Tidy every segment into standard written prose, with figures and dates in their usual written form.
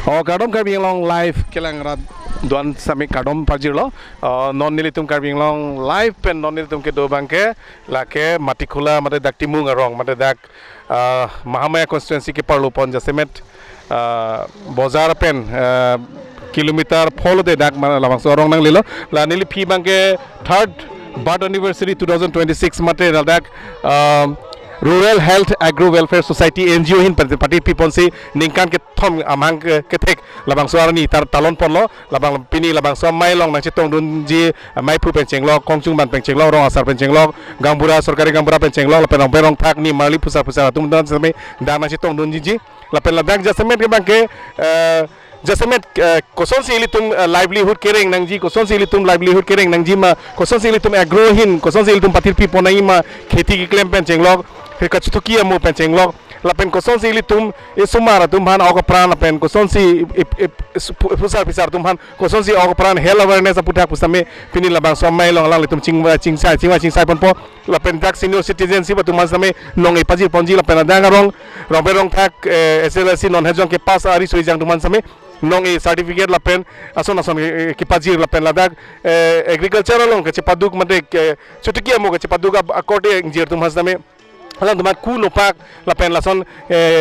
Kardom Karbing Long live kelang rat duan sami kardom pajilo non nilitum Karbing Long live pen non nilitum ke do bangke lake matikula mate dak timung arong mate dak Mahamaya constituency ke parlupon jasemet bozar pen kilometer follow de dak lamang sorong nang lilo la nili phi bangke third birth anniversary 2026 mate dak Rural Health Agro Welfare Society NGO hin party people si ningkan ke thom amang ke tek labang suara ni tar talon ponlo labang pini labang suam mai long nang chitong dun ji mai pu penceng lo kongchung ban penceng lo rong asar penceng lo gambura sorkari gambura penceng lo lapen rong thak ni mali pusa pusa tum dan sami dan nang chitong dun ji lapen ladak jasemet ke bangke jasemet koson si ilitum livelihood kering nang ji koson si ilitum livelihood kering nang ji ma koson si ilitum agro hin koson si ilitum patir pipo nai ma kheti ki klem penceng lo kachtukia mo penceng lo lapen koson si ilitum isumara tumhan og pran lapen koson si pusar pisar tumhan koson si og pran health awareness aputak pusame pini labang somai long lang litum cingsai ponpo lapen dak senior citizen si batuman same nong ipajir ponji lapen adang rong thak SLC non hejong ke pas ari suijang tuman same nong e certificate lapen ason ke pajir lapen ladak agriculture long ke cepaduk mate chutukia mo ke cepaduk akote injir tuman same alang tuman ku lopak lapen lason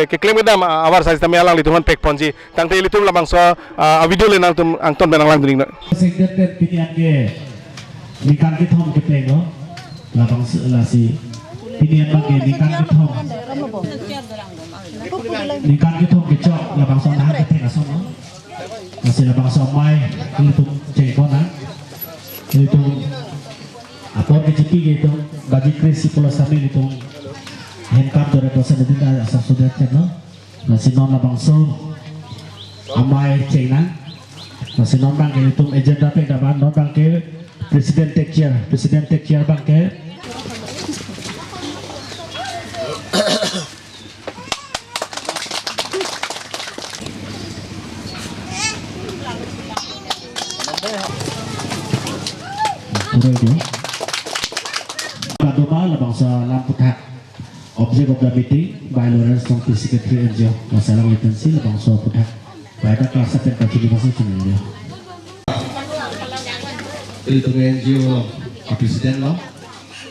ke claim dam awar sai tame alang lituman pek ponji tangte litum labang so a video le nang tum angton benang lang duning sekret pinian ke nikan ke thom ke pego labang lasi pinian bang ke nikan ke thom ke chok labang so nah ke thek ason no masih labang so mai litum cengkona litum apa ke cipi gitu bagi krisi pola sami litum Henkap dari dosen itu dah asal sudah channel masih non labang so amai china masih non bang itu agenda pe dapat non bang ke presiden take care bang ke turun kadoma labang so lampu tak object of the meeting by Lawrence County Secretary NGO masalah latency labang so putak baik kelas dan partisipasi channel dia itu NGO presiden lo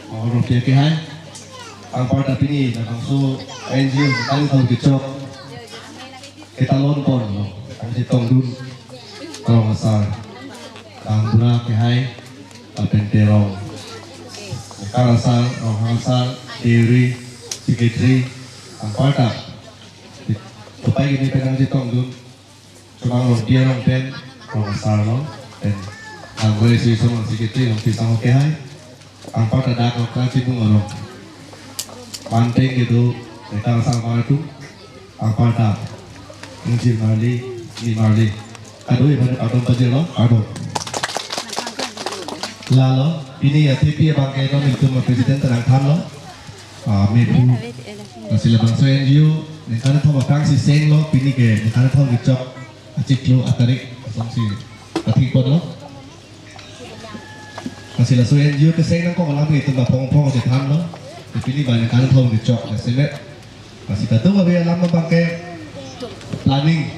orang dia ke hai angpau tapi ni labang so NGO sekali tahu kecok kita lompon lo kami tongdun kalau masal anggura ke hai penterong kalau asal diri Secretary ang parta supaya gini penang jitong dun cuma dia orang pen orang asal no dan ang boleh si semua Secretary yang pisang oke hai ang parta dak orang cipung orang panting gitu mereka asal partu ang parta mungkin ni mali aduh ibarat adon pajero no aduh lalu ini ya TV bangkai no itu presiden tenang tham no mepu masih lebang so NGO nekana thoma kang si seng lo pini ke nekana thom gicok acik lo atarik song si atik pod lo masih la so NGO ke seng nang ko malam itu ba pong ke tham lo pini ba nekana thom gicok masih le masih tatu ba ya lama bangke planning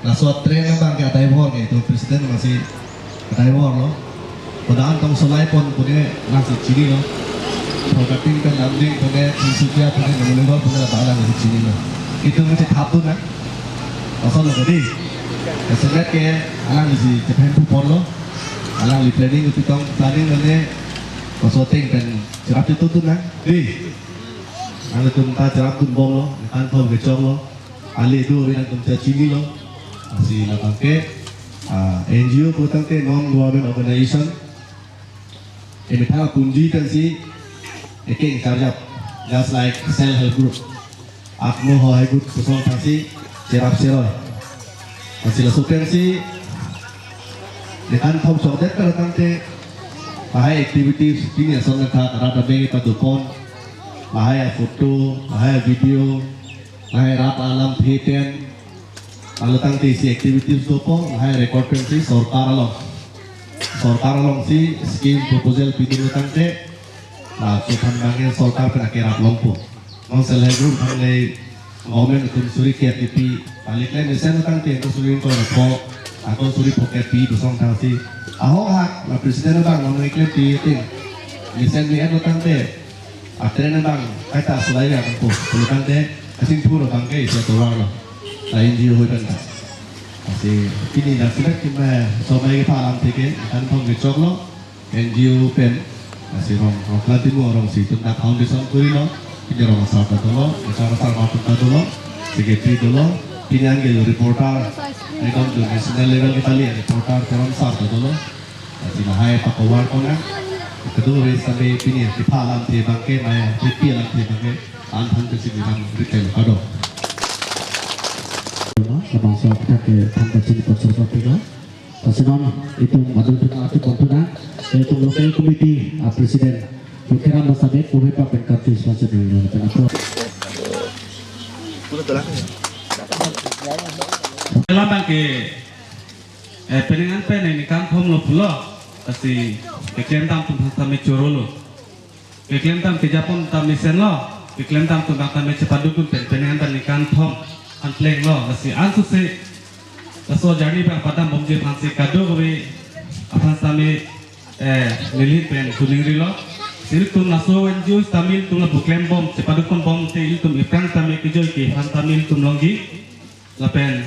na so train nang bangke atai bor itu presiden masih atai bor lo padahal tong solai pon punya nasi ciri lo Prokating kan lambing punya sisukia punya nomor punya barang di sini lah. Itu mesti tahapun lah. Asal lah tadi. Kesannya ke alang di Japan pupon lo, alang di planning itu tong planning mana konsulting kan cerap itu tu lah. Di, alang tu minta cerap tu bom lo, kan thom kecong lo, ali itu orang tu minta cini lo, masih nak pakai NGO putang ke non-government organization. Ini thang punji kan si Eking karjap, just like self-help group. Akmo hoai group kusong tasi cerap seroy. Masih lasukan si dekan thom sodet kalau tante bahaya activities ini asal nak rata bagi padupon, bahaya foto, bahaya video, bahaya rat alam pheten. Kalau tante si activities dopo bahaya record pensi sorkar along si scheme proposal pidul tante. Sukan bangin solkar penakirap lompo. Mong selai group hangai government itu suri KTP balik lagi desain tentang tiang kesulitan kalau atau suri poket pi dosong tahu sih ahok hak lah presiden bang mau iklim di ting desain ni ada tentang teh akhirnya bang kata sulai ya kan perlu kan teh kasih pura bang ke itu orang lah lain dia hujan tak masih ini dah sudah kita sobai kita alam tiket kan pun gecok lo NGO pen masih orang pelatih orang sih tentang foundation kuri lo kita orang sahabat dulu cara sahabat dulu secretary dulu pilihan gitu reporter एकदम जो national level की ताली reporter terang साथ dulu masih mahai pakawar ko na kedua res kami pini di palam ti bangke maya di alam ti bangke anhan ke sini bang retail ado Abang saya kita ke tempat sini konsultan kita. Pasinon itu madul kita itu kontuna itu lokal komiti presiden. Kira masa dek kue pak berkati semasa dulu. Kenapa? Dalam bangke peningan pen ini kan pom lo pulo pasti kekian tam tuh kami curulu kekian tam kejapun tam misen lo kekian tam tuh kami cepat dukun peningan tan ikan pom antleng lo pasti ansu se laso jadi bang padam bomje pansi kado kami apa kami lilit pen kulingri lo sini tuh laso enjus tamil tuh lah buklem bom cepat dukun bom te itu ikan kami kejoy ke han tamil tuh longgi lapen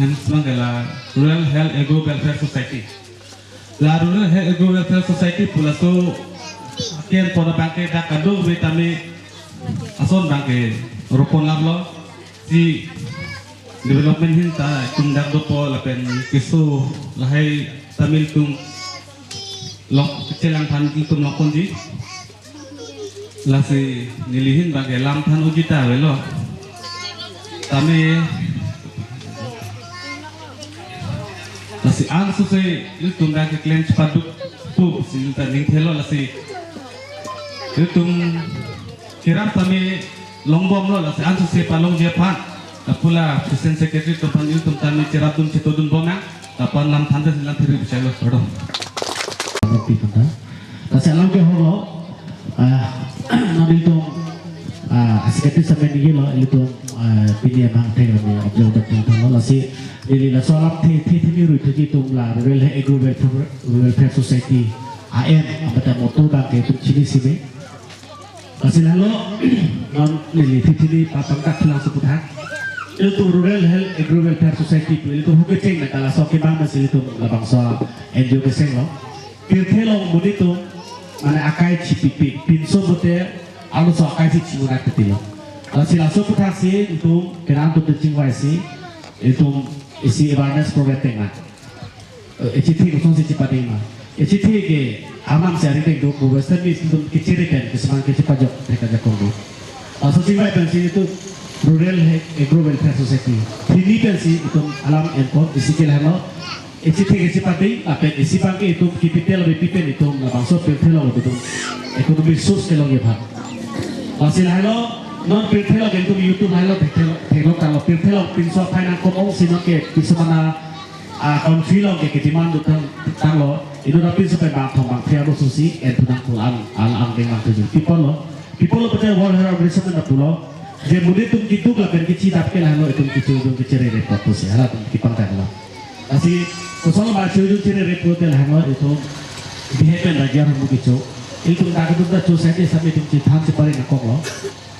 Semangala Rural Health Agro Welfare Society. La Rural Health Agro Welfare Society pula so kian pada bangke dak kado betami ason bangke ropon larlo si development hinta tum dak dopo lapen kisu lahai tamil tum lok kecelang pan tum lokon ji la si nilihin bangke lam tan ujita welo tami lasi ang susay itum dah keklaim cepat tu silta ning thelo lasi itum kiram tami longbom lo lasi ang susay palong dia pan pula presiden secretary to pan itum tami ceratum cetodun bonga tapan lam thanda silang thiri bicara rodo Nanti kita. Kasi alam ke holo nabil tu asikati sampai ni lo itu pilih bang teh ni objek betul tu lo lasi Jadi la soal ti ni ruit ti tum la Rural Agro Welfare Society AM abata moto ba ke tu chini sini kasi lalo non lili ti ni patang tak lang seputar itu Rural Health Agro Welfare Society itu hukeceng na kala so ke bang masih itu la bangsa NGO keseng lo pirtelo modito mana akai cipipi pinso bote alo so akai si cimuna ketilo kasi la so putar si itu kenan tu cingwai si itu isi awareness program tengah, isi thik usung si cepat ini, isi thik ke amam sehari teng dok western ni itu kecerikan kesemangat kecepat jok mereka jakongo. So sehingga pensi itu Rural Agro Welfare Society, ini pensi itu alam empon isi kelihano, isi thik isi pati, apa isi bangke itu kipitel lebih pipen itu bangsa pirtelo itu ekonomi sos kelong ya pak. Masih lahlo non pirtelo gitu di YouTube halo telo kalau pirtelo pinso kainan komong sino ke bisa mana konfilo ke ketiman dutang tanglo itu tapi sampai bang thong bang susi itu nang pulang al dengan tujuh people lo percaya World Health Organization na pulo je mudi tum kitu la ben kici tapi halo itu kitu kecere report tuh sih halo tum kipang tanglo asi kusolo ba cuju cere report la halo itu behavior rajar mu kicu itu tak itu dah society sampai tum citan separe na kok lo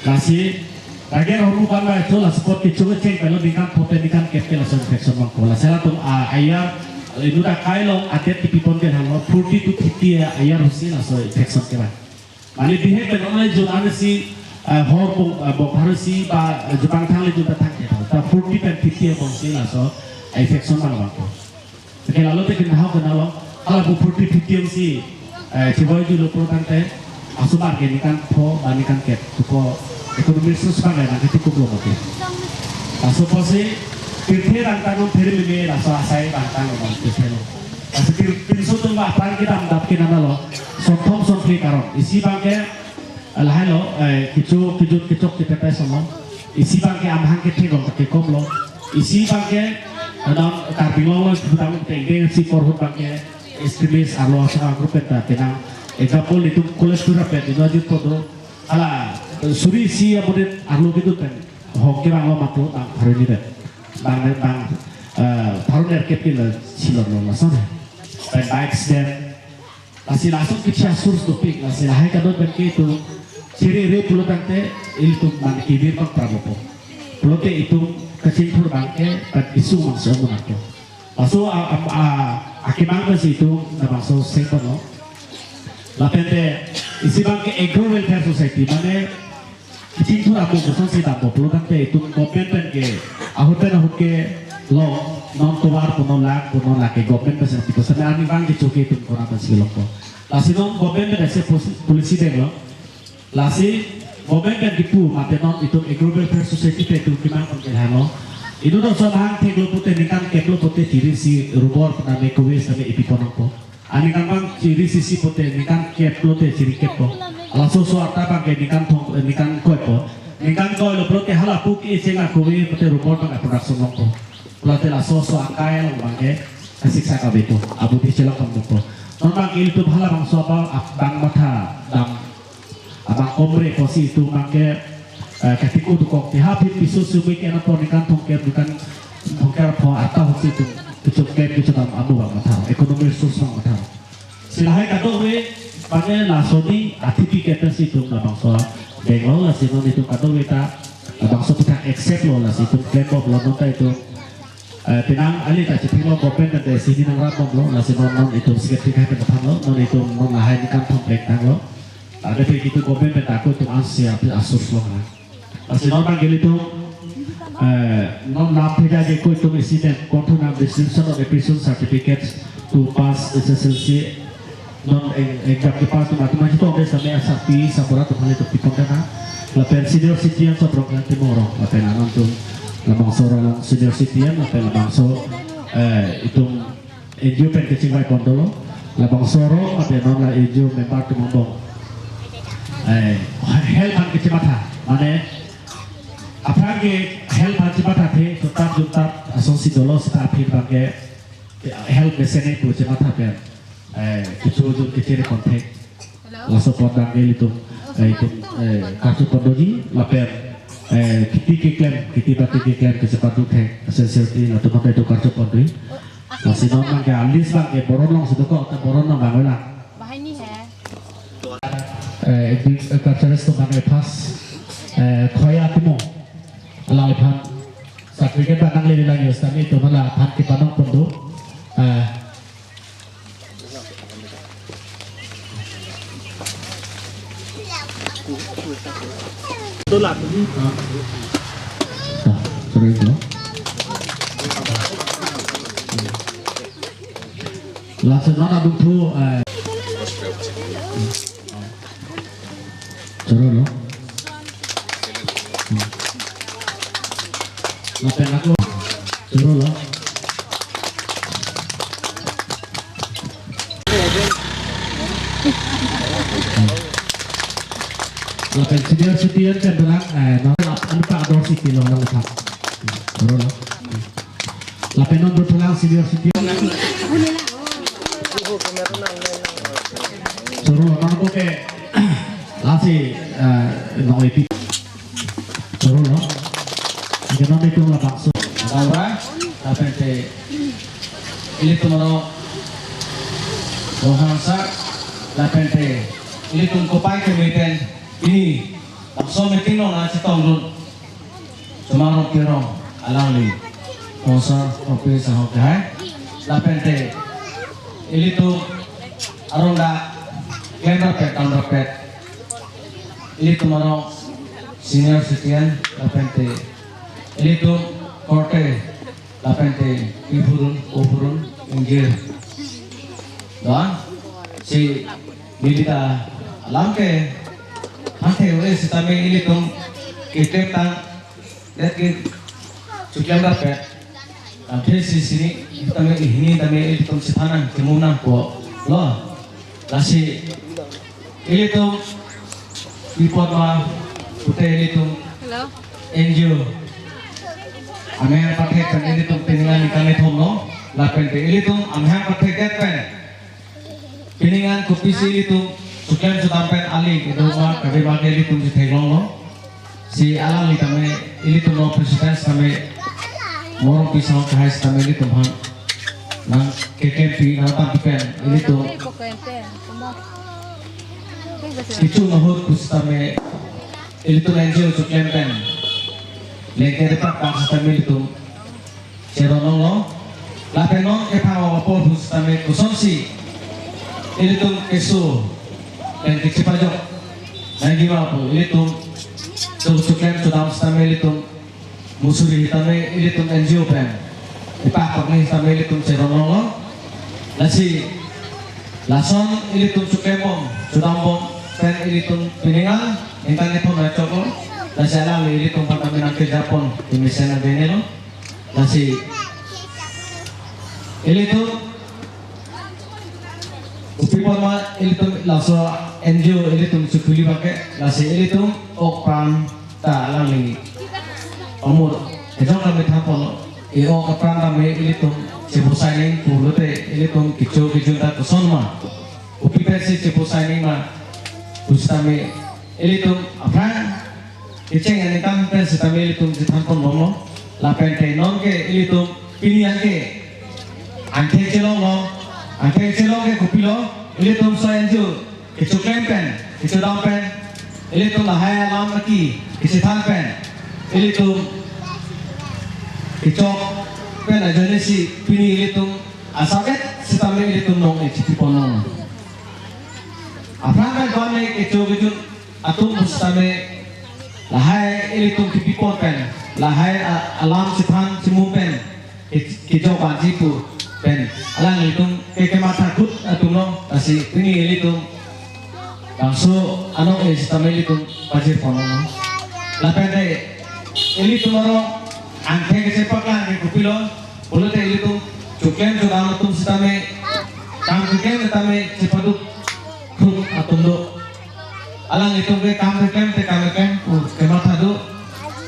kasi agar orang bukan baik tu lah sport itu cek kalau dengan potentikan kepala infection mangkola. Saya tu ayar itu dah kailong atlet tipi ponten halo 40 to 50 ayar husin aso infection keban. Mali bihe penonai jual si hormon harus si Jepang thang le jual thang kita. Ta 40 dan 50 husin aso infection mangko. Jadi lalu tu kena hau kena lo. Kalau 40 50 si cibai jual produk teh asubar kini kan po bani kan ket tuko ekonomi susah kan nanti cukup belum oke. Aso pasti pirte rantang pirte limi rasa saya rantang orang pirte lo. Aso pirte tuh nggak apa kita mendapatkan nama lo. Sontong sontri karon isi bangke lah lo kicuk kita pesong isi bangke amhang kita gom pakai kom lo isi bangke non karbilo lo kita tengdeng si korhut bangke istimis arlo sa grup kita tenang example itu kolesterol pet itu aja foto ala suri si abode arlo gitu kan hoki bang lo makro bang hari ini deh bang taruh nerket ini silor lo langsung dan baik sedang masih langsung kita surus topik masih lahir kadang berke itu ciri pulau tante itu bang kibir bang prabowo pulau itu kecil pur bangke dan isu masuk mengaku masuk akibat masih itu masuk sektor lo lapente isi bangke agro welfare society mana kecil pur aku bersama si tampo pulau tante itu government ke ahut ke lo non keluar punon lak ke government besar itu sebenarnya bang dicuci itu orang masih loko lasi non government ada polisi deh lo lasi government gitu mati non itu agro welfare society itu gimana penjelasan lo itu tuh soal teklo putih ini kan keplo putih ciri si rubor pernah mikowe sampai ipi ponongko ani kan bang ciri sisi putih ini kan keplo teh ciri keplo langsung suarta bang ini kan koepo ini kan koe lo putih halapu ki cenga kowe putih rubor bang production nongko pelatih langsung angkai lo bang kasih saya kabe itu abu di celok nongko non bang itu hala bang soal bang mata dam abang omre kosi itu bang ketika itu kok dihapit bisu subik yang apa nikan tongker bukan tongker po atau itu kecukup dalam abu bang matang ekonomi resource bang matang silahkan kado we pakai lasoni atipi kita situ bang soal bengol lah sih non itu kado we ta bang so kita accept lo lah situ kelompok lo nonton itu tenang ali tak cepat lo kopen dan dari sini nang rapom lo lah sih non itu sekitar kita petang lo non itu non lahai nikan tongker tang lo ada begitu kopen dan takut tuh ansia asus lo lah Asal orang gitu, non napeda jeko itu insiden, kontu nam description of episode certificates to pass SSLC non exam kepas tu macam itu ada sampai asapi sabura tu hal itu dipandang, lapen senior citizen so program timoro, lapen anon tu lamang seorang senior citizen, lapen lamang so itu NGO pen kecil baik kondolo, lamang soro, lapen non lah NGO member tu mambong, help an kecil mata, mana apalagi help hati थे जुतात asosiasi dolo kita akhir pakai help mesennya itu cepat hampir kecil kecil kontak langsung podang itu kartu pendoji lapar kita klaim kecepatan teh sesuatu atau apa itu kartu pendoji masih nonton ke alis bang ke boronong sudah kok boronong bang lah karceres tu bang pas khoya timo alai pan sertifikat batang lili lagi ustami itu malah pan kita nong pendu tolak sorry itu langsung nona butuh sorry lo lapen aku suruh lo lapen senior citizen kan bilang non pak adorsi kilo lo lepas suruh lo lapen non berpulang senior citizen suruh lo non buke lasi nong epi suruh lo Jangan itu lah maksud. Bahwa apa yang ini tu mana rohansa, apa yang ini tu kopai kemiten ini maksud meeting lo nasi tongdun, cuma orang kira alang li, sponsor kopi sahok dah. Apa yang ini tu arunda kendra pet, kendra pet. Ini tu mana senior citizen, apa yang itu korte lapente iburun inggir doang si milita lamke hante oleh sitame ini tuh kita tang lihat ke cucian berapa nanti sini sitame ini tame itu sitanan kemunan kok lo lasi ini tuh ipot mah putih ini tuh NGO Ameh pakai kan ini tuh piningan ikan itu no, lapen ini tuh ameh pakai pen, piningan kopi si itu, sukan sudah pen ali itu mah kade bagai itu si teglong no, si alang li kami ini tuh mau presiden kami mau pisau kahai kami ini tuh nang KKP nang tampikan ini tuh itu mahut kami ini tuh NGO untuk campaign lengkap depan bangsa kami itu seronong lapenong kepala wapor kami konsumsi ini tuh kesu dan kecipajok lagi apa ini tuh cukup sudah kami itu musuri kami ini tuh NGO pen dipakai nih kami itu seronong lasi lason ini tuh cukup sudah bom pen ini tuh piningan internet pun ada cokol lasi alam ini tuh kami nanti Japon di misalnya ini loh lasi ini tuh people mah ini tuh langsung NGO ini tuh cukuli pakai lasi ini tuh okpan tak lagi umur itu kami tampol okpan kami ini tuh cepusai ini puluh teh ini tuh kicau tak keson mah upi versi cepusai ini mah terus kami ini tuh apa keceng yang kami versi kami ini tuh ditampol ngomong lapen tenon ke ini tuh pilihan ke angke celong ke kupilo ini tuh saya NGO kicau pen kicau dampen ini tuh lahai alam lagi kicau tampen ini tuh kicau pen aja nih si pini ini tuh asalnya si tampil ini tuh nong cipi ponong apa kan kau nih kicau atau mustame lahai ini tuh cipi pen lahai alam si tan si mumpen kicau panci pu pen alang itu kemat takut atau nong kasih ini itu langsung anu sistem itu pasir ponong lapen deh ini tuh orang angke kesepak lah ke kupilo boleh deh itu cukup sudah anu sistem kam cukup sistem cepatu kruk atau ndo alang itu ke kam kemat tadu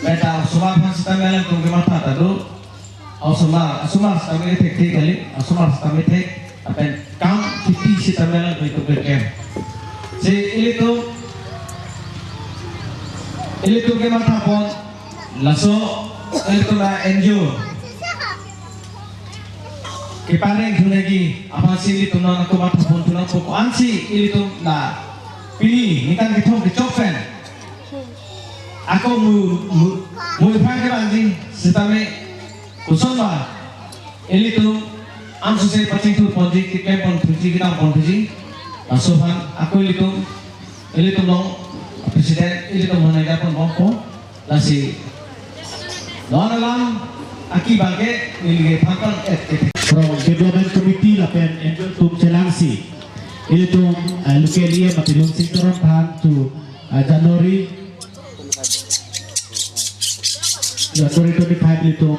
beta semua sistem alang itu kemat tadu semua sistem ini tek kali semua sistem ini tek apa kam tipi sistem alang itu ke si ini tuh kemat pon langsung itu lah NGO keparing lagi apa sih itu nang aku mata pun tuh nang pokok ansi itu lah pilih ini kan kita kecopen aku mu pakai lagi setame kuson bah ini tuh ansu saya pacing tuh ponji kita pon tuji kita pon tuji langsung aku ini tuh nong presiden ini tuh mana pun bangko lasi lawan alam aki bangke ini pangkal from development committee lapen NGO tum Selangsi ini tuh lukelia matilung sintoron pan to January 25 itu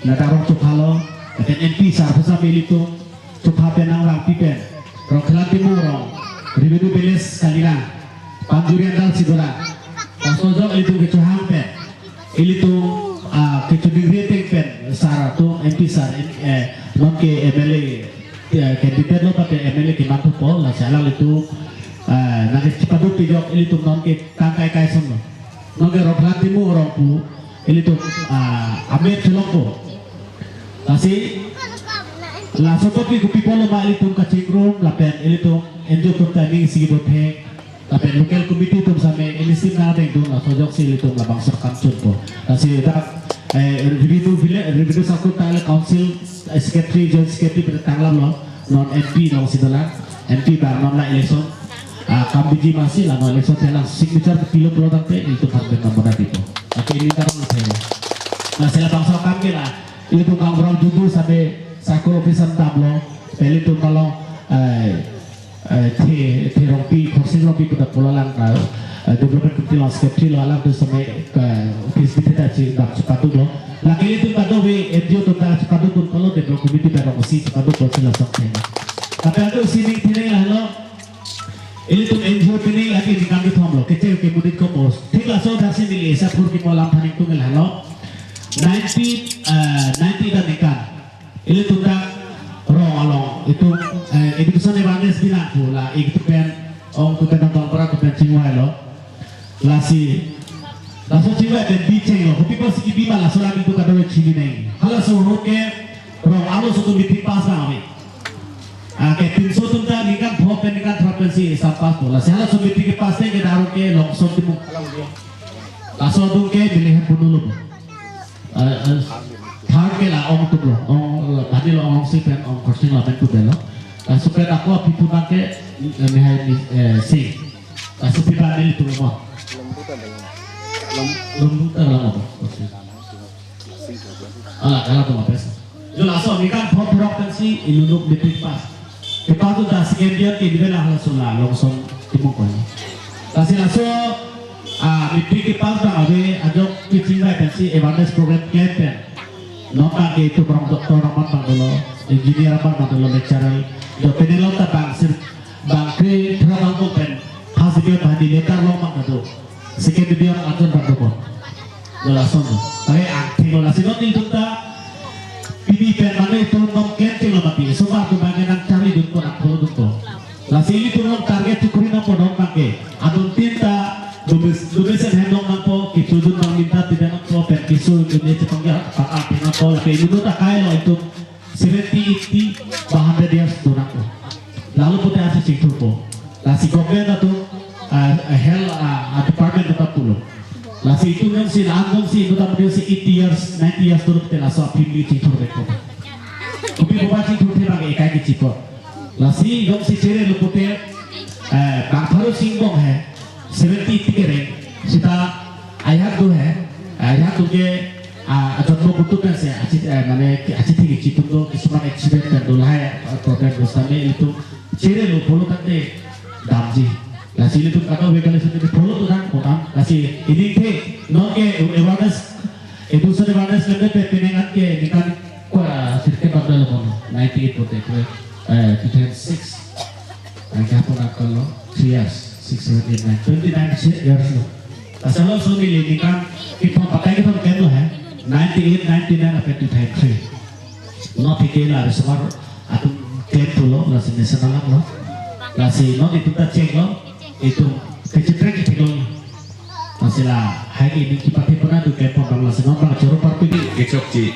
nadarong to halo dan MP sarpasa itu to papenang lang pipen rong kelanti murong revenue balance kalina panjurian dal sidora pasojok itu kecohang pen itu kecuali pen sara tu MP sar non ke MLA kandidat lo pakai MLA ke mantu pol lah salah itu nanti cepat pijok itu non ke kangkai kaisong lo non ke roklan timu orang pu itu Ahmed Celongko kasih lah sokopi kupi polo ma itu kacingrum lapen itu enjo tu tadi sigi bote lapen local committee tu sampai ini sih nada itu lah sojok sih itu lah bangsa kancun po kasih tak revenue sakut tala council secretary joint secretary bertanggal lo non MP non sidola MP bar non la election kambiji masih lah non election telang signature kilo pro tante itu sampai nomor itu oke ini taruh saya nah saya bangsa kami lah itu kang judul sampai sakuro pisan tablo peli tu kalau rompi kursi rompi kita pulalang kau development committee lo secretary lo alam tu sampai office kita dak sepatu lo lagi itu kado we NGO tu dak sepatu tu kalau development committee dak mesti sepatu kursi lo sampai tapi ada sini lah lo ini tu NGO ini lagi di kami thom lo kecil kemudian kompos ठीक lah so dari sini ऐसा पूरी कोलम थाने tu lah lo 90 dan ikan ini tu dak rong along itu education evanes bilang pula itu pen tu pen nonton pernah tu pen cingwai lo lasi langsung coba dan bicara lo kopi pasti kita langsung lagi tu kadang ciri ni halah suruh ke orang alu suatu meeting pas kami kayak tim so tu tak nikan provinsi sampai tu lah halah suatu meeting pas ni kita harus ke langsung timu langsung tu ke pilihan pun dulu thang ke lah orang tu lo orang tadi lo orang si pen orang kursi lah pen tu belo supaya aku api tu nak ke ni si supaya ni tu rumah lembutan lah apa? Kalau tu apa sih? Jo langsung ni kan provinsi ilunuk detik pas. Lepas tu dah sekian ke dia lah langsung langsung timur kau ni. Kasih langsung detik pas dah ada ajak kecil lah pensi awareness program campaign. Nota ke itu orang doktor orang dulu, engineer orang dulu lecturer. Jo penelok tak bangkri terang tu pen. Hasil dia tadi lekar lomang tu. Sekian dia akan berdoa. Langsung tu. Tapi tinggal nasi roti itu tak. Ini mana itu nom kenting lah mati. Semua tu bagian nak cari dulu nak perlu dulu. Nasi ini tu nom target tu kurina pun nom pakai. Adun tinta, dubesan hendong nampo, kisu dun nom minta tidak nampo, pen kisu Indonesia panggil pakai nampo. Tapi itu tak kaya loh itu. 70 bahan dia tu nampo. Lalu putih asal cik turpo. Nasi kopi tu. Hell department tetap puluh. Lasi itu kan si anggung si itu tak dia si 80 years, 90 years dulu kita langsung pilih cipur rekod. Tapi bawa cipur dia pakai ikai cipur. Lasi gong si cere lu putih, bang baru singgong hai, 70 ring. Kita ayat tu hai, ayat tu ke ajar mau butuh kan sih, mana aci tinggi cipur tu kesukaan accident dan dulu hai program bestami itu cere lu puluh kan deh damji. Nasi itu kata bekal itu follow tu kan, orang nasi ini ke, non ke awareness, itu sudah awareness lebih penengan ke, ni kan kuah sirke badal pun, 98 pun tu, 2006, agak pun aku lo, 3 years, 6, 7, 8, 9, 29 years lo. Asal lo suami ni kan, kita pakai kita kan tu hai, 98, 99 apa 2003, no pikir lah, semua aku klaim tu lo, nasi nasional lo, nasi non itu tak cek lo. Itu kecitra kita dong masalah hari ini kita pernah tu kayak pembangunan senang coro parti kecokci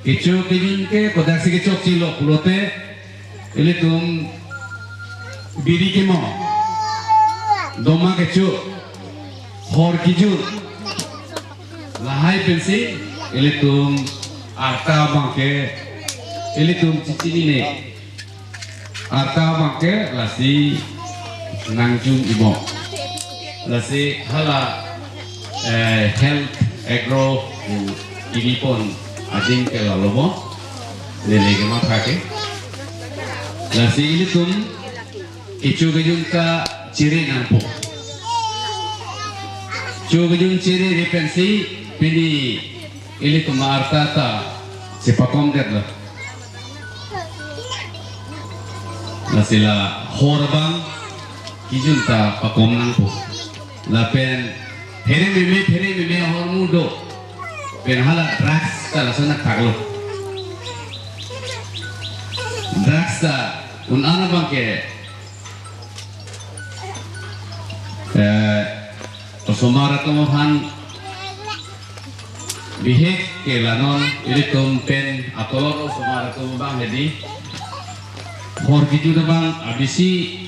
kejun ke kodak si kecokci lo pulote ini tum biri kemo doma kecuk hor kijun lahai pensi ini tum arta bangke ini tum cici ini arta bangke lasi nangjung ibo lasi hala health agro ini pun ading ke lalobo lele ke makake lasi ini tum kicu gejun ka ciri nampu cu gejun ciri repensi pini ini tum arta ta sepakom det lah lasi la horbang kijunta pakom nang po lapen phere meme hor mudo pen hala drugs ta lasana thaglo drugs ta unana bangke osomara tomohan bihek ke lanon ilitum pen atolor osomara tomobang jadi hor kijuda bang abisi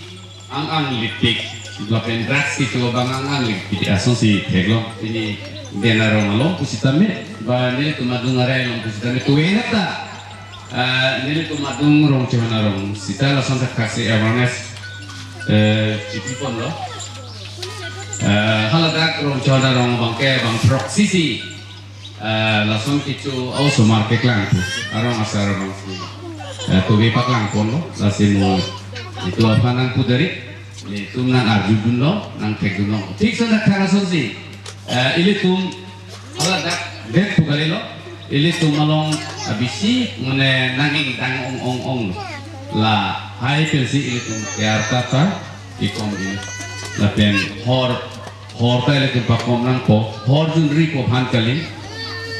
ang litik lapen drugs itu bang ang litik aso si teglo ini denaro malo kusitame ba nili tumadung aray long kusitame tuwena ta nili tumadung rong chona rong sita lason ta kasi awareness cipipon lo haladak rong chona rong bangke bang proxy si lason kicu also market lang tu arong asar rong tuwi pak lang pon lo lasimo itu apa nang pudari itu nang arjun lo nang tek lo tik sana karason si ini tum ala dak det pugari lo ini tum malong abisi mene nanging tang ong la hai pensi ini tum tiar tata ikom ini la pen hor ta ile tum pakom nang ko hor jun ri ko han kalin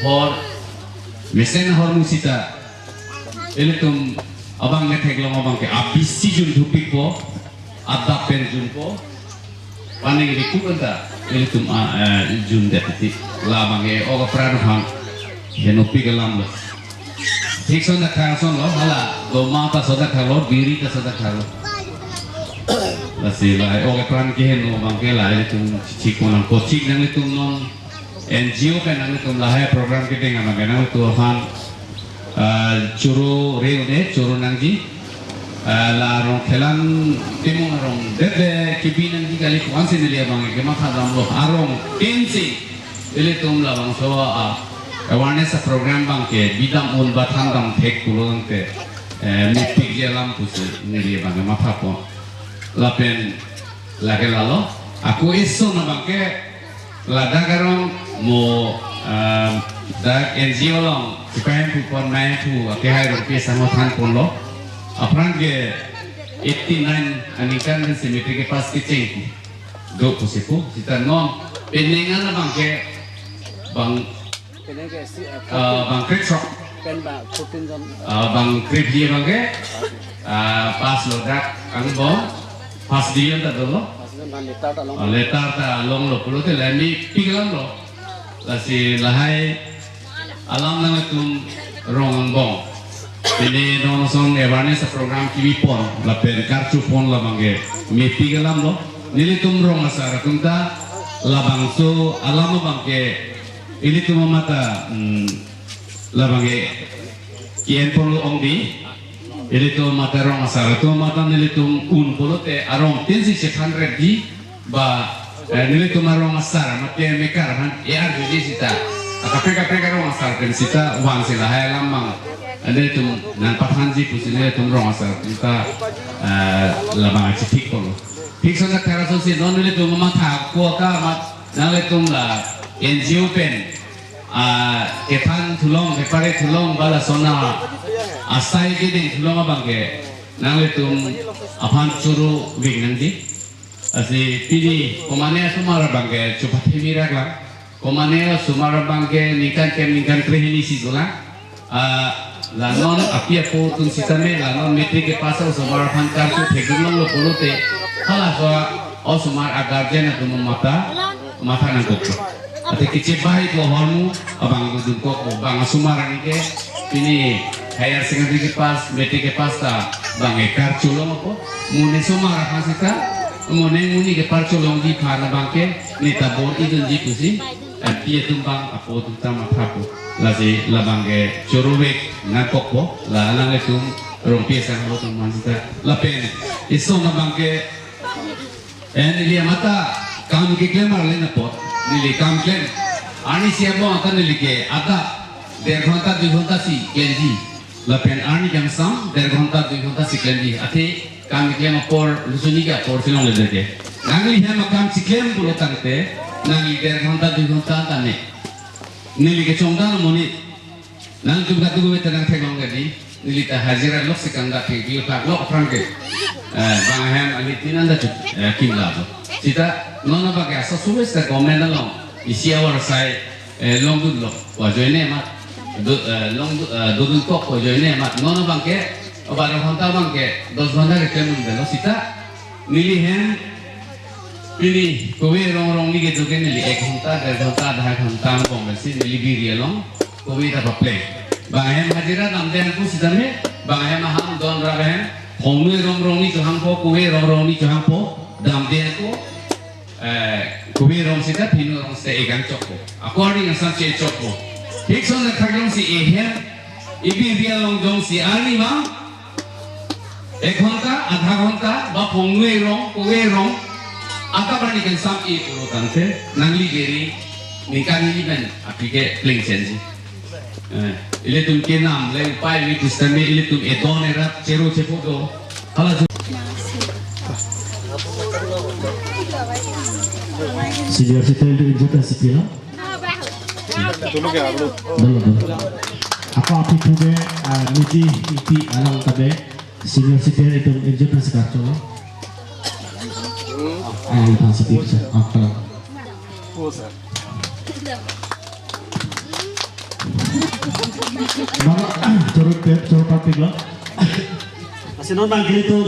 hor mesen hor musita ini tum abang ngetek lo abang ke abisi jun dhupik po ada pen jun po paning di ku anda ini tum Jun deputy la bange o pran han henopi gelam lo ठीक सोना खाना सोन लो हला दो माता सोना खा लो बीरी का सोना खा लो लसी लाए ओके प्राण के हैं नो बंके लाए तुम चिको नंग कोचिंग नंग तुम नों NGO kan nang tuम लाए program के देंगे मगे नंग तो han curu reu ne curu nangji la rong kelan timung rong dede kibinan di kali kuan sini dia bange ke mata dam lo arong tensi ile tum la bang so awareness program bangke bidam un batang dam thek kulong te mitik jalam pusi ini dia bangke mata po lapen lagi lalo aku iso na bangke lada garong mo dak NGO long supaya pupon main tu ke hai rupiah sama than pun lo apran ke 89 anikan dan simetri ke pas kecing do pusiku kita non penengan na bangke bang bang kripsok bang krip dia bangke pas lo dak ang bo pas dia tak dulu letar ta long lo pulo te lami pigelan lo lasi lahai alam nang tum rong bong ini non son awareness program kimi pon la pen kartu pon la bangge mi pigelam lo nili tum rong asara tumta la bangso alam bangge ini tum mata la bangge kien pon lo ongdi ini tum mata rong asara tum mata nili tum un polo te arong 600 di ba nili tum rong asara mate mekar han ya jadi sita kapre rong asar kan sita wang sila hai lamang ada itu nan pathanji pusine itu rong asar kita lamang citik polo tik sana karaso si non itu mama tha ko ka mat nan itu la NGO pen ketan tulong repare tulong bala sona asai gede tulong bangke nan itu apan curu wing nanti asi pidi komane sumara bangke coba timira lang komane sumara bangke nikan krehini sizola la non apia po tun sitame la non metri ke pasa sumara phankar tu thegulong lo polote hala so o sumar agarjena tu mata nang kokko ate kiche bai ko hormu abang dun ko bang sumara ni ke ini higher secondary ke pas metri ke pasta bang ekar chulong ko mune sumara phasita mune muni ke par chulong di phana bangke ni tabor idun ji kusi dia tumbang apa tumbang apa lagi labangge curubek nakokpo la lang itu rompia sang lo tumbang kita lapen iso nabangge dia mata kam ke klemar lena pot nili kam klem ani siapa akan nili ke ada 1.5 घंटा 2 घंटा si kenji lapen ani jam sam 1.5 घंटा 2 घंटा si kenji ate kam klem por lusuni ka por silong le deke nangli hem kam si klem pulo tante nangi 1.5 घंटा 2 घंटा tane nili ke chongdan moni nang tu gatu go tenang thegong gadi nili ta hajira lok sekanda ke bil tak lok franke bang hem ali tinanda kim la sita nona ba ka suwes ta komen long isia war sai long dun lo wa joine ma long dun kok wa joine ma nona bang ke 12 घंटा bang ke 10 घंटा ke kemun de lo sita nili hem ini kowe rong ni gitu kan nili 1 घंटा 1.5 घंटा 2 घंटा bong besi nili biri long kowe ta play bang hem hajira nam den ku sidame bang hem ham don ra hem hongwe rong ni cho ham po kowe rong ni cho ham po dam den ko kowe rong sita pinu rong se egang chokko according asam che chokko ठीक son na khaglong si ehem ibi ria long jong si ani ma 1 घंटा आधा घंटा ba hongwe rong kowe rong आता berani kan sam e puro tante nangli geri nikah ini ben apike pling senji ile tum ke nam le upai ni kustame ile tum edon era chero chepodo hala senior citizen itu juga sipila dulu ke dulu apa itu be niji ipi alang tabe senior citizen itu juga sekarang masih bisa apa? Mana curut pakai lah. Masih nonton gitu.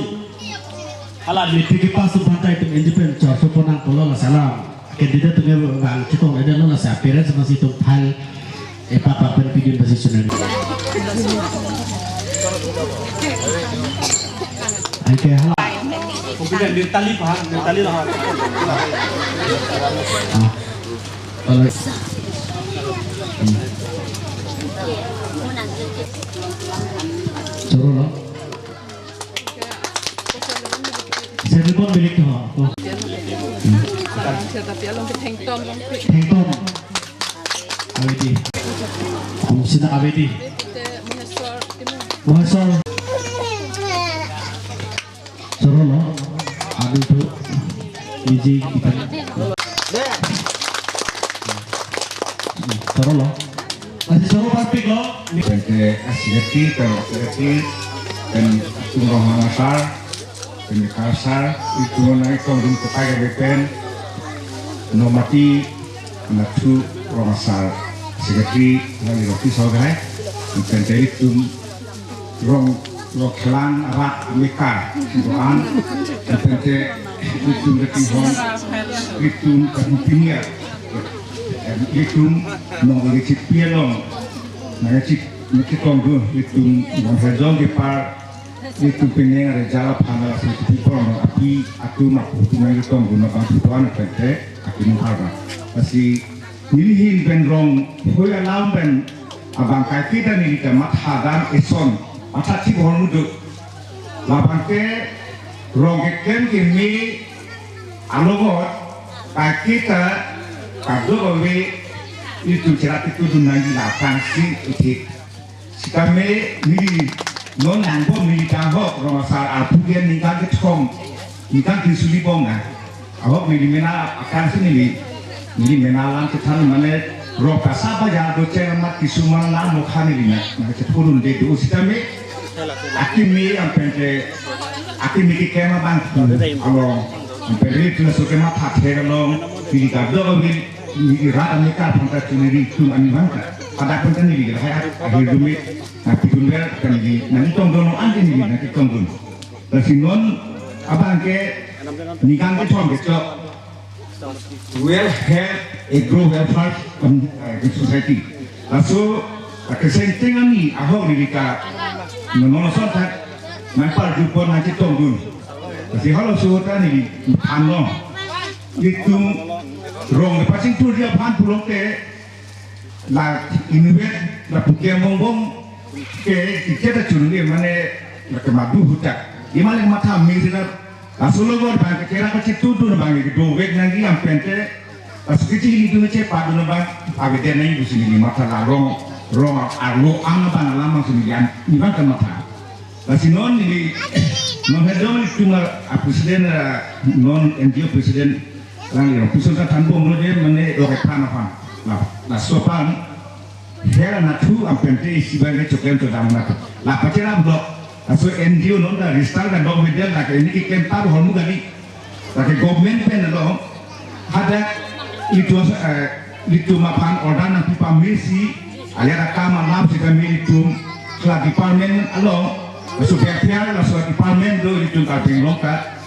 Alat di pergi pas tu pantai itu independen. Jauh seponang pulau lah salam. kandidat tu bang citong ada lo nasi appearance masih tu hal apa video position ni. Oke hal. Kemudian ditali lah. Kalau Coro lo. Saya telepon bilik tu. Hengtom. Awedi. Sina awedi. Muhasor. Coro lo. Adu tu. Iji kita. Coro lo. Masih coro parpik lo. Pente asigati dan tumroh manasar dan kasar itu naik kongdun kepada beten nomati natu romasar asigati lagi roti sogai pente itu rong loklan rak mekar doan pente itu deking hong itu kampungnya itu mau ngecip pielong ngecip konggu itu menghadong di par itu pengen ada jalan panel seperti orang api aku nak punya itu konggu nak bantuan pente aku mengharga masih milihin benrong hoya lam ben abang kaki dan ini kemat hadam eson mata cip orang muda lapang ke rong keken kini alogot kaki ke kado bawe itu cerat itu dunangi lapang si itu kami mili non angko mili kahok romasal alpugian nikah ketong nikah disuli bonga awak mili mena akan sini mili menalan ketan mana roka sapa jangan doceng mat kisuman lah mukha ni lina nak cepurun de tu kami akimi ampente akimi kema bang along ampere itu suka mat hati along mili kahdo mili rata nikah pangkat sendiri tu animangka ada pun ni dia akhir dumi nanti kunder kan di nanti tonggono ande ni nanti tonggon tapi non apa angke nikang ke thong ke well have a grow well first in society lalu kesentingan ni ahok ni kita menolong tak nampak jumpa nanti tonggon tapi kalau suatu ni ano itu rong pasing tu dia pan pulang ke la inuet la pukian bongbong ke kita curi mana ke madu hutak di mana mata misal asal gor bang kira kecil tu bang itu wek nanti yang pente asal kecil itu macam padu bang agak dia ni di sini mata la rong arlo ang bang lama sendirian ni bang ke mata asal non ini non hedon itu presiden non NGO presiden lagi pusat tanbong dia mana orang tanah la sopan hera natu ampente isibange coklen to damna la pacera blok aso NGO non da ristal da dog media la ke ini ikem tabu holmu gani la ke government pen do ada itu mapan ordana pipa mesi aliara kama lab sika militum kla department alo aso pihak la so department do itu kaping loka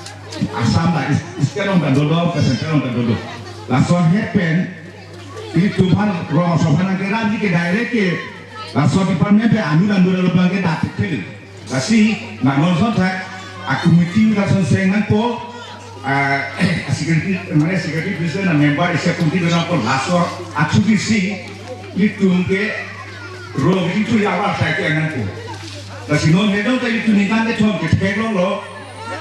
asam la iskeron da dodo kesenteron da dodo la so hepen ini Tuhan roh sopan angke raji ke daerah ke langsung depannya be anu lubang ke dapat tu kasi nak nonton tak aku mesti langsung sengan po security bisa na member isa kunti dalam po langsung aku bisi itu ke roh itu ya apa saya kengan po kasi non hedon tak itu nikah ke thom ke kelo lo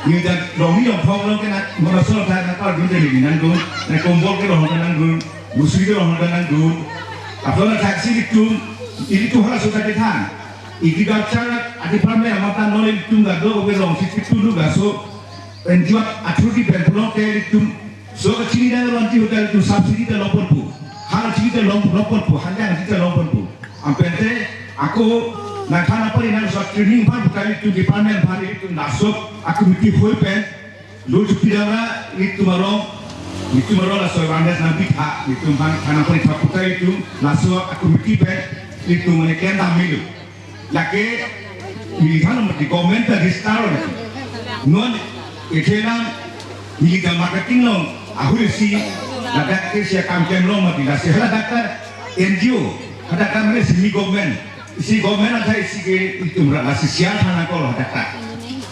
ni dan romi yang phom lo ke nak nonton tak nak kau guna ni nanggung nak kombol ke roh nanggung musuh itu orang dengan dulu, apalagi taksi itu hal sudah ditan. Iki gacang ada pamer mata nol itu nggak do, berong situ dulu gak so, penjual aturan penpulang ke itu, so kecil dan lanti hotel itu subsidi dan lompon pu, hal ciri dan lompon pu, hanya ciri dan lompon pu. Ampente aku nak apa ini nak suatu training pan bukan itu di pamer pan itu nasuk, aku mesti pen, lu cupidara itu marong. Itu marola so bandes nanti tak itu karena perintah putra itu langsung aku mikir itu menekan milu lagi di sana di komentar di star non itu yang di marketing long aku si Ada kerja kampen lo mati lah. Sehala dakar NGO, ada kamera semi government. Isi government ada isi ke itu mereka siapa nak kalau dakar.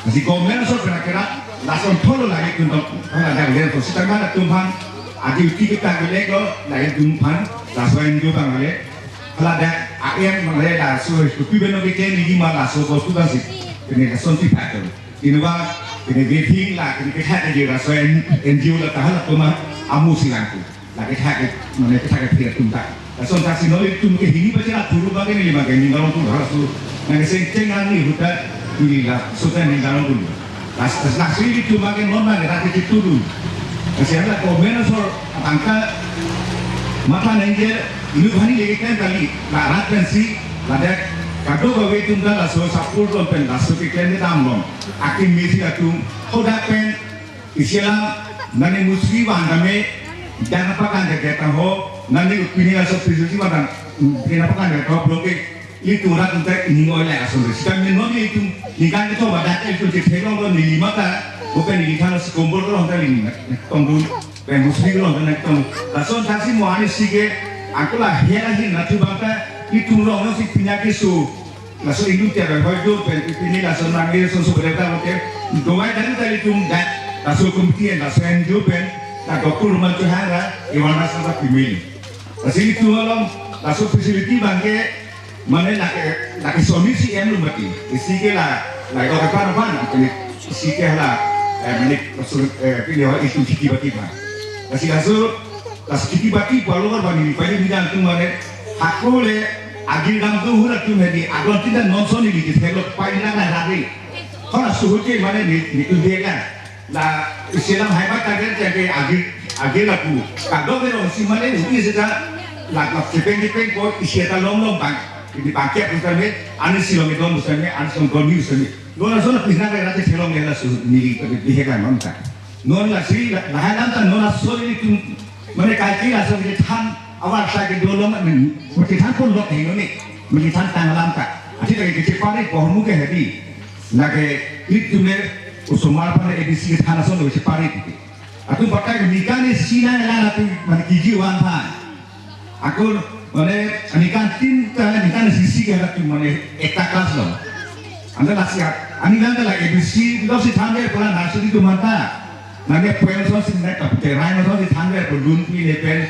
Isi government so kira-kira langsung follow lagi untuk ada yang terus. Sekarang ada tumpang, ada uti kita gelek lo, lagi tumpang, langsung NGO bang gelek. Kalau ada ayam mengelak langsung itu pibeno kita ni malah langsung bos tu kan sih. Ini langsung tiba tu. Ini ini meeting lah, ini kita ada juga langsung NGO lah tahan tumpang. Amu silangku, lagi tak mana kita tak kira tuntak. Langsung tak sinoli tu mungkin ini baca dulu bagai ni bagai ni kalau tu harus tu, nanti sencengan ni hutan ini lah, sudah ni kalau tu. Langsung itu bagai normal kita itu dulu. Kasi ada komen asal angka mata nenjer ini bani lagi kan kali, larat pensi, ladak kado bagai tu dah langsung sapur tu pen, langsung kita ni tamlong. Akim misi aku, kau dah pen, isilah nani musri wandame dan apa kan kita ho nani upini asal prisusi wadan apa kan kita bloke itu orang untuk ini oleh asal sekarang nani itu nikah itu wadah itu jadi orang ni mata bukan nikah asal kumpul orang tadi tunggu dan musri orang tadi tunggu asal taksi muani sige aku lah hiarin nanti bangka itu orang si penyakit su asal itu tiada hidup dan ini asal nangis asal sebenarnya oke doa dari tadi tu dah langsung kemudian langsung enjoben, tak dokter rumah Johara, iwan rasa tak pilih. Langsung itu malam langsung fasiliti bangke, mana nak somisi yang lu mati. Isi ke lah orang apa, isi ke lah, mana langsung pilih itu tiba-tiba. Langsung tiba-tiba baru orang ini, pada bidang tu mana, aku le agil dalam tu hurat tu mesti, agar tidak nonton ini, kita paling lama hari. Kalau suhuke mana ni tu dia kan. Lah Islam hebat kaget jadi agil aku. Kalau orang si mana ini saja lah sepeng-sepeng kau isiata long bang. Ini pakai misalnya, ane silong itu misalnya, ane silong kami misalnya. Nona soalnya pindah ke rata silong ni lah sendiri dihekan mana. Nona sih lah halam nona soalnya itu mereka kira sebagai tan awal saya ke dulu mana, seperti tan pun lok ini, seperti tan tanggalam tak. Asyik lagi kecepatan pohon muka hati. Lagi itu ni usumar pada edisi tanah sono bisa parit. Aku pakai nikah ni Cina lah tu mana kijiwan pan. Aku mana nikah tinta nikah ni sisi ke tu mana ekta kelas lo. Anda lah siap. Ani anda lah edisi lo si tangga pula nasi itu mata. Nanti poin so si nak apa terai so si tangga pelun pi lepen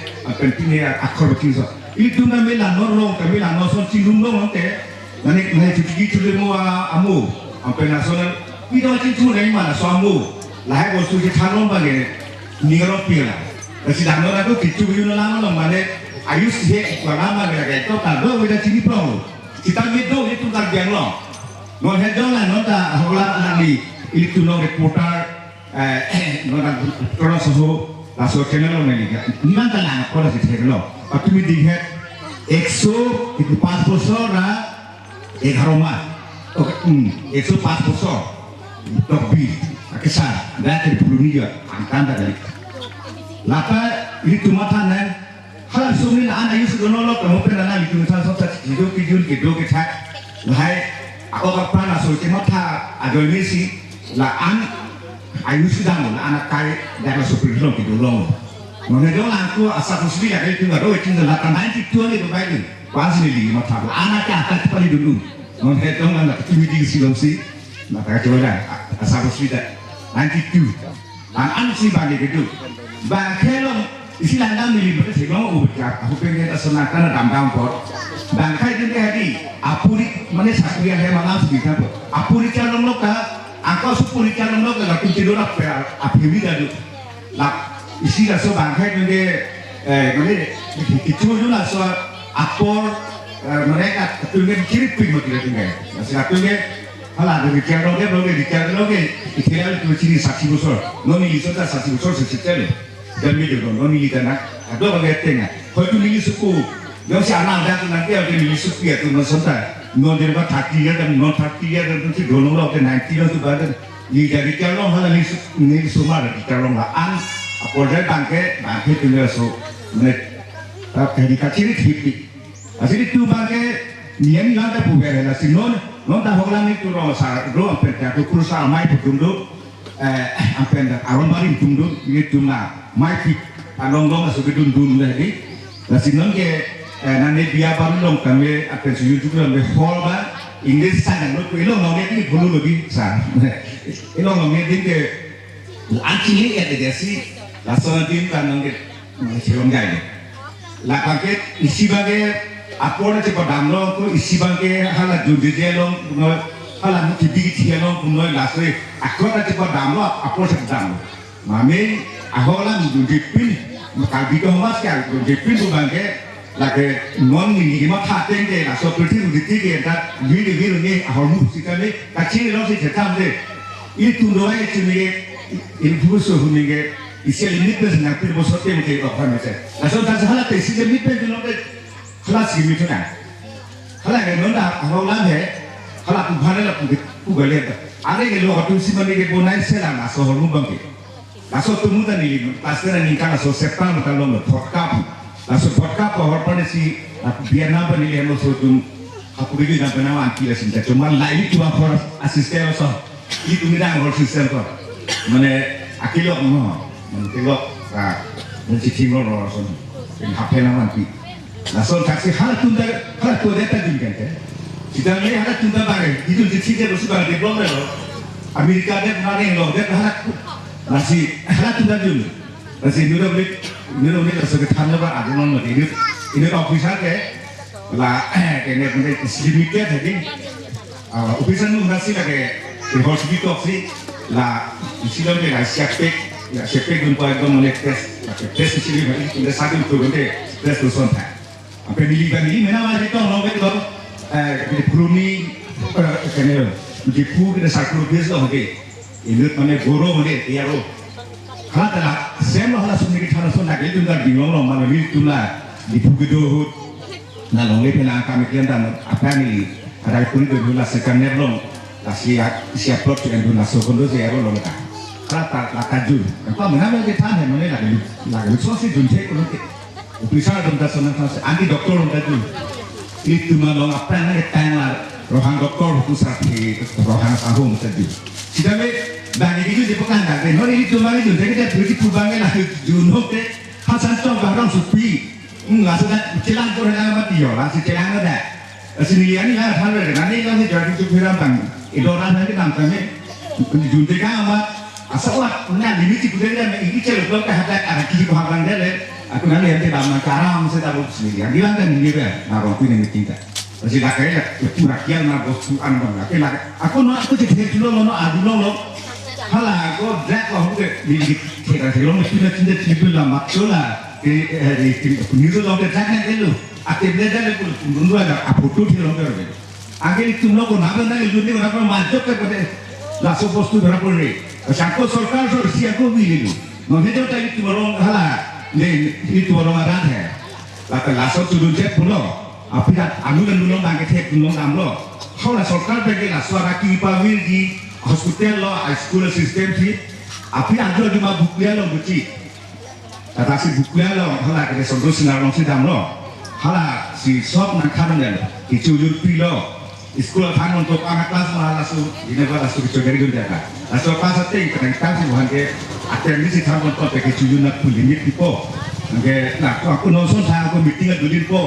ni akor betul so. Itu kami lah norong kami lah noson cilung dong nanti. Nanti cuci mu amu. Apa nasional itu macam tu ni mana suamu, lahir bos tu cakap bagai ni kalau pilih, tapi dah orang tu kicu biu lama mana ayus he lama mereka itu tak ada kita ciri pro, kita medo itu tak biang lo, non hedon lah non tak holat lagi, itu non reporter, non tak kalau suhu langsung channel ni ni mana lah kalau si channel, tapi mi dilihat EXO itu 4% lah, rumah, EXO 4%. Lebih kesal dari puluh juga angkatan dari. Lapa ini cuma tangan. Kalau sumber anak itu sudah nolok, kamu pernah itu misal sobat hidup kita. Lahai aku kapan asal cuma tak ada misi. Lah ayu sudah mula anak kaya dari super hero gitu loh. Mengenai aku asal muslim ada itu nggak tahu itu adalah tanah itu ni tu baik. Pasti ni mata. Anaknya akan paling dulu. Mengenai anak itu di silongsi. Maka coba dah, asal muslim dah. Nanti tu, anak si bagi itu. Bangkelong, istilah nama ni berarti sebelum ubah. Aku pengen asanakan dam pot. Bangkai itu hari, apuri mana satu yang saya malam sebisa pot. Apuri calon lokal, angkau sepuri calon lokal, aku tidur apa? Api bila tu, lah istilah so bangkai itu mana itu juga so apor mereka tu ni kiri ping macam tu kan. Masih tu ni Hala, dari kian loge, ikhlas tu ciri saksi besar. Noni itu tak saksi besar sesuatu. Dan dia noni itu nak, ada orang tengah. Kalau tu lagi suku, yang si anak dah tu nanti ada lagi suku ya tu nonsentak. Non dia berkat 30 dan non 30 dan tu dolong lah, 90 tu badan. Ni dari kian long hala ni sumar, kian long lah an. Apa dia bangke tu dia so, tapi dikaciri tipi. Asal itu bangke ni yang ada bukan lah si non tak holang itu roh sar roh apa tu kursa mai bertunduk apa dah awan baring tunduk ini cuma mai panong masuk ke dun lagi. Nasi nong ke nanti biar baru long kami apa sih juga kami hall ba English sana lo ilong nong ni perlu lagi sana. Ilong nong ni ke anjing ya dia sih langsung tim kan nong ke cilong gaya. Lah pakai isi bagai apa orang cepat damlo tu isi bagai halat jundi jelong halat tibi jelong punoi langsung aku orang cepat damlo apa cepat damlo. Mami aku orang jundi pin kalau kita mas kan jundi pin tu bagai lagi non ini cuma thate ke langsung pergi jundi ke dah biru ni aku musik kami kacil orang sih cetam deh. Ini tu doa itu ni ini bukan ni ke isi limit pun nak pilih bosot yang mungkin apa macam. Langsung tak sahaja isi limit pun tu nak kelas limit tu kan. Kalau yang nonda orang lain kalau tu bahane lah tu galih. Ada yang lo tu si mana ke bonai selang langsung orang bangkit. Langsung tu muda ni pasti ni kan langsung sepang kalau lo podcast. Langsung podcast orang pada si biar nama ni yang langsung tu aku bagi nama nama anti lah sini. Cuma lain tu apa asisten langsung. Itu ni dah orang asisten tu. Mana akilok mana. Tengok mencicing orang langsung HP nama nanti langsung taksi hal tu dia tak juga kan kita ni hal tu dah bagai itu cicing dia sudah develop lo Amerika dia kemarin lo dia nasi hal tu dah juga nasi ni langsung ke tanah ber ada orang ini officer ke lah kena punya limited jadi officer tu nasi lagi di hospital sih lah istilah dia siapek ya siapa pun pada melihat tes sini bagi kita satu tu benda tes tu sontak. Apa milih mana macam tu orang betul di Brunei kena di Phu kita satu biasa lagi. Ini mana goro mana dia lo. Kalau tak semua hal semua kita harus sontak itu kan bingung orang mana milih tu lah di Phu itu. Nah orang ni pernah kami kian dan apa ni ada pun itu lah sekarang ni orang siap plot yang tu nak sokong tu saya orang tak. Rata jul. Apa mana kita tahan mana lagi sosial juntai kalau kita upisah dalam dasar nanti anti doktor orang jul. Itu malah apa yang kita tanya rohan doktor pusat di rohan sahum tadi. Kita bagi itu di pekan dah. Hari itu mana juntai kita beri pubangan lah junok ke hasan tu barang supi. Maksudnya celang tu orang mati yo, langsung celang ada. Sini ni lah hal ni. Nanti kalau jadi tu firman bang. Itu orang nanti nampak ni juntai kan amat. Asal nak limit itu dia ini celok belum ke ada kiri bahagian dia le. Aku nanti nanti dalam cara mesti tahu sendiri. Dia kan ini dia naruh tu ini kita. Jadi nak kaya rakyat nak bosukan bang. Aku nak aku jadi dulu lo adu lo. Halah aku drag aku di kita lo mesti nak cinta cinta lah maksulah di niru lo ke drag nak dulu. Aktif dia dah le dulu ada apa tu dia lo kerja. Akhir itu lo kau nak nak dulu ni orang masuk ke pada langsung postu berapa ni. Sangko सरकार जो सिया को भी ले लो, नॉन जो टाइप की बरों हला ले itu orang orang है, लाकर लासो चुरुन चे पुलो, अभी आलू dan dulung bangke थे dulung am lo, हला सरकार बगे लासो राकी Powell di hospital lo, school system sih, अभी आजो di ma bukuya lo buci, kata si bukuya lo, हला kene sondro sinar long si dam lo, हला si shop nak kanan dan, kicujur pilo. Sekolah kan untuk anak kelas malah langsung ini apa langsung dicogeri kerja. Langsung pas setting kadang-kadang sih bukan ke ada ni sih sama untuk pakai cuci nak kulit tipo. Oke, nah aku nonton saya aku meeting dulu po.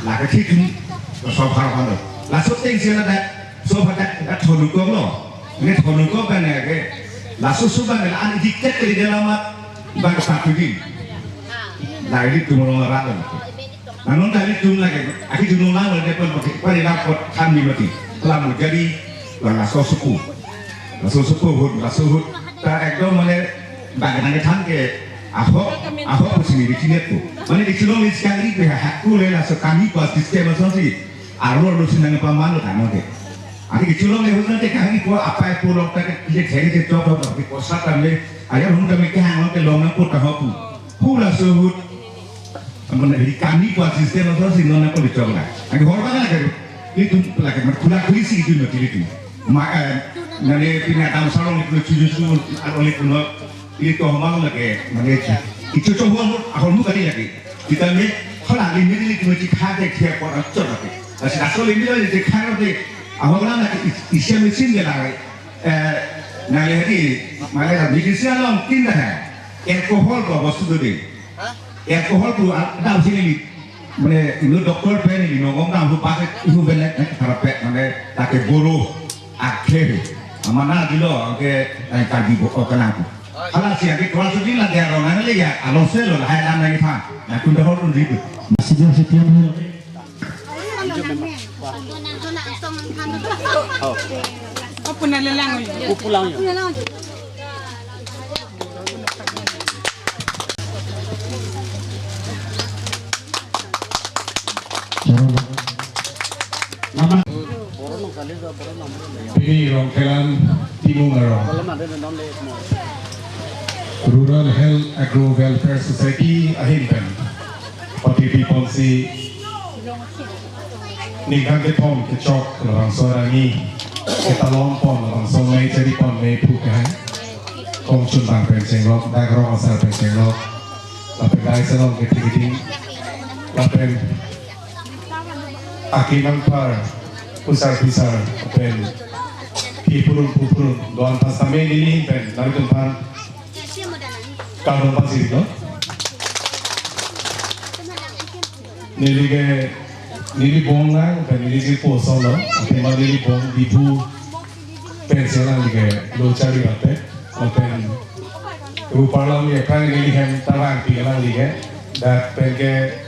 Lah ke sini soal hal-hal. Langsung setting sih ada soal ada thonukong lo. Ini thonukong kan ya ke. Langsung sudah ada dikit di dalam bang strategi. Nah ini tu orang orang. Namun dari jumlah akhir jumlah mereka pun pakai rapot kami mati. Telah menjadi langsung suku tak ekdom mana bagaimana kan ke ahok sendiri sini tu. Mana di sini sekali pihak aku langsung kami pas sistem sosial. Arwah lu senang pemalu kan oke. Akhir kecil ni hujan kami ko apa pulau tak dia cari dia coba tapi kosa kami ayah hujan kami kehang ke longan pun tahu pula sebut mana dari kami buat sistem atau sih nona pun dicoba. Angin hormat kan itu lagi berkulat polisi itu nanti itu. Maka nanti pindah tamu salon itu cuci oleh puno itu hormat lagi mana itu coba hormat tadi lagi. Kita ni kalau ini itu mesti kaget siapa orang coba lagi. Tapi asal ini lagi kaget lagi. Awalnya lagi isi mesin dia lagi. Nanti hari malah medisi alam tindak alkohol bawa bos tu deh. alkohol tu ada sini ni mana ini doktor pen ini ngomong dah tu pakai itu benar terapet mana tak ke buru akhir mana dulu ke kaji buku kenapa kalau siapa kalau sudah lah dia orang ni ya alon selo lah hai lama ni pun nak tu dah orang ribut masih jauh setiap hari nama Ini rong kelan Timung Arong. Rural Health Agro Welfare Society Ahimpen. PTP Ponsi. Ningkan ke pom ke chok orang sorangi. Kita lompon orang somai jadi pon me pukai. Kong chun bang penseng lok, dak rong asal penseng lok. Lapen dai selong ke tinggi. Lapen akiman par. Pusar-pusar pen pipurun doan pasame ini pen nari tempat kalau pasir itu nili bong lang pen nili si posong lo pen nili bong dibu pen selang lige lo cari ate pen rupalam ya kan nili hem tarang pilang lige dak pen ke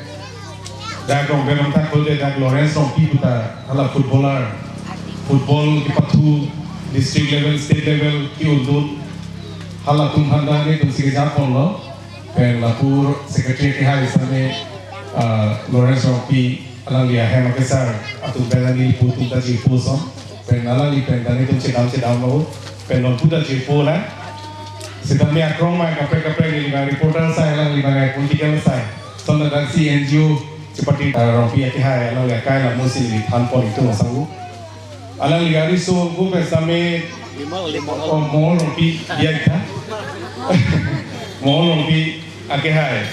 dak rong belum tak boleh dak Lawrence rong pi putar hala football di patu district level state level ki undun hala tum handa ni tum sige japon lo pen lapur secretary ke hai same Lawrence rong pi alang dia hem kesar atu belani putu ta ji posom pen alang li pen dani tum sedam lo pen non puta ji pola sedang ni akrong mai kapre ni reporter sai alang li bangai political sai sonda dan si NGO seperti rompi yang kihai alang lekai lah musim di tanpon itu masalah alang ligari so gue bersama mau rompi dia kita mau rompi akihai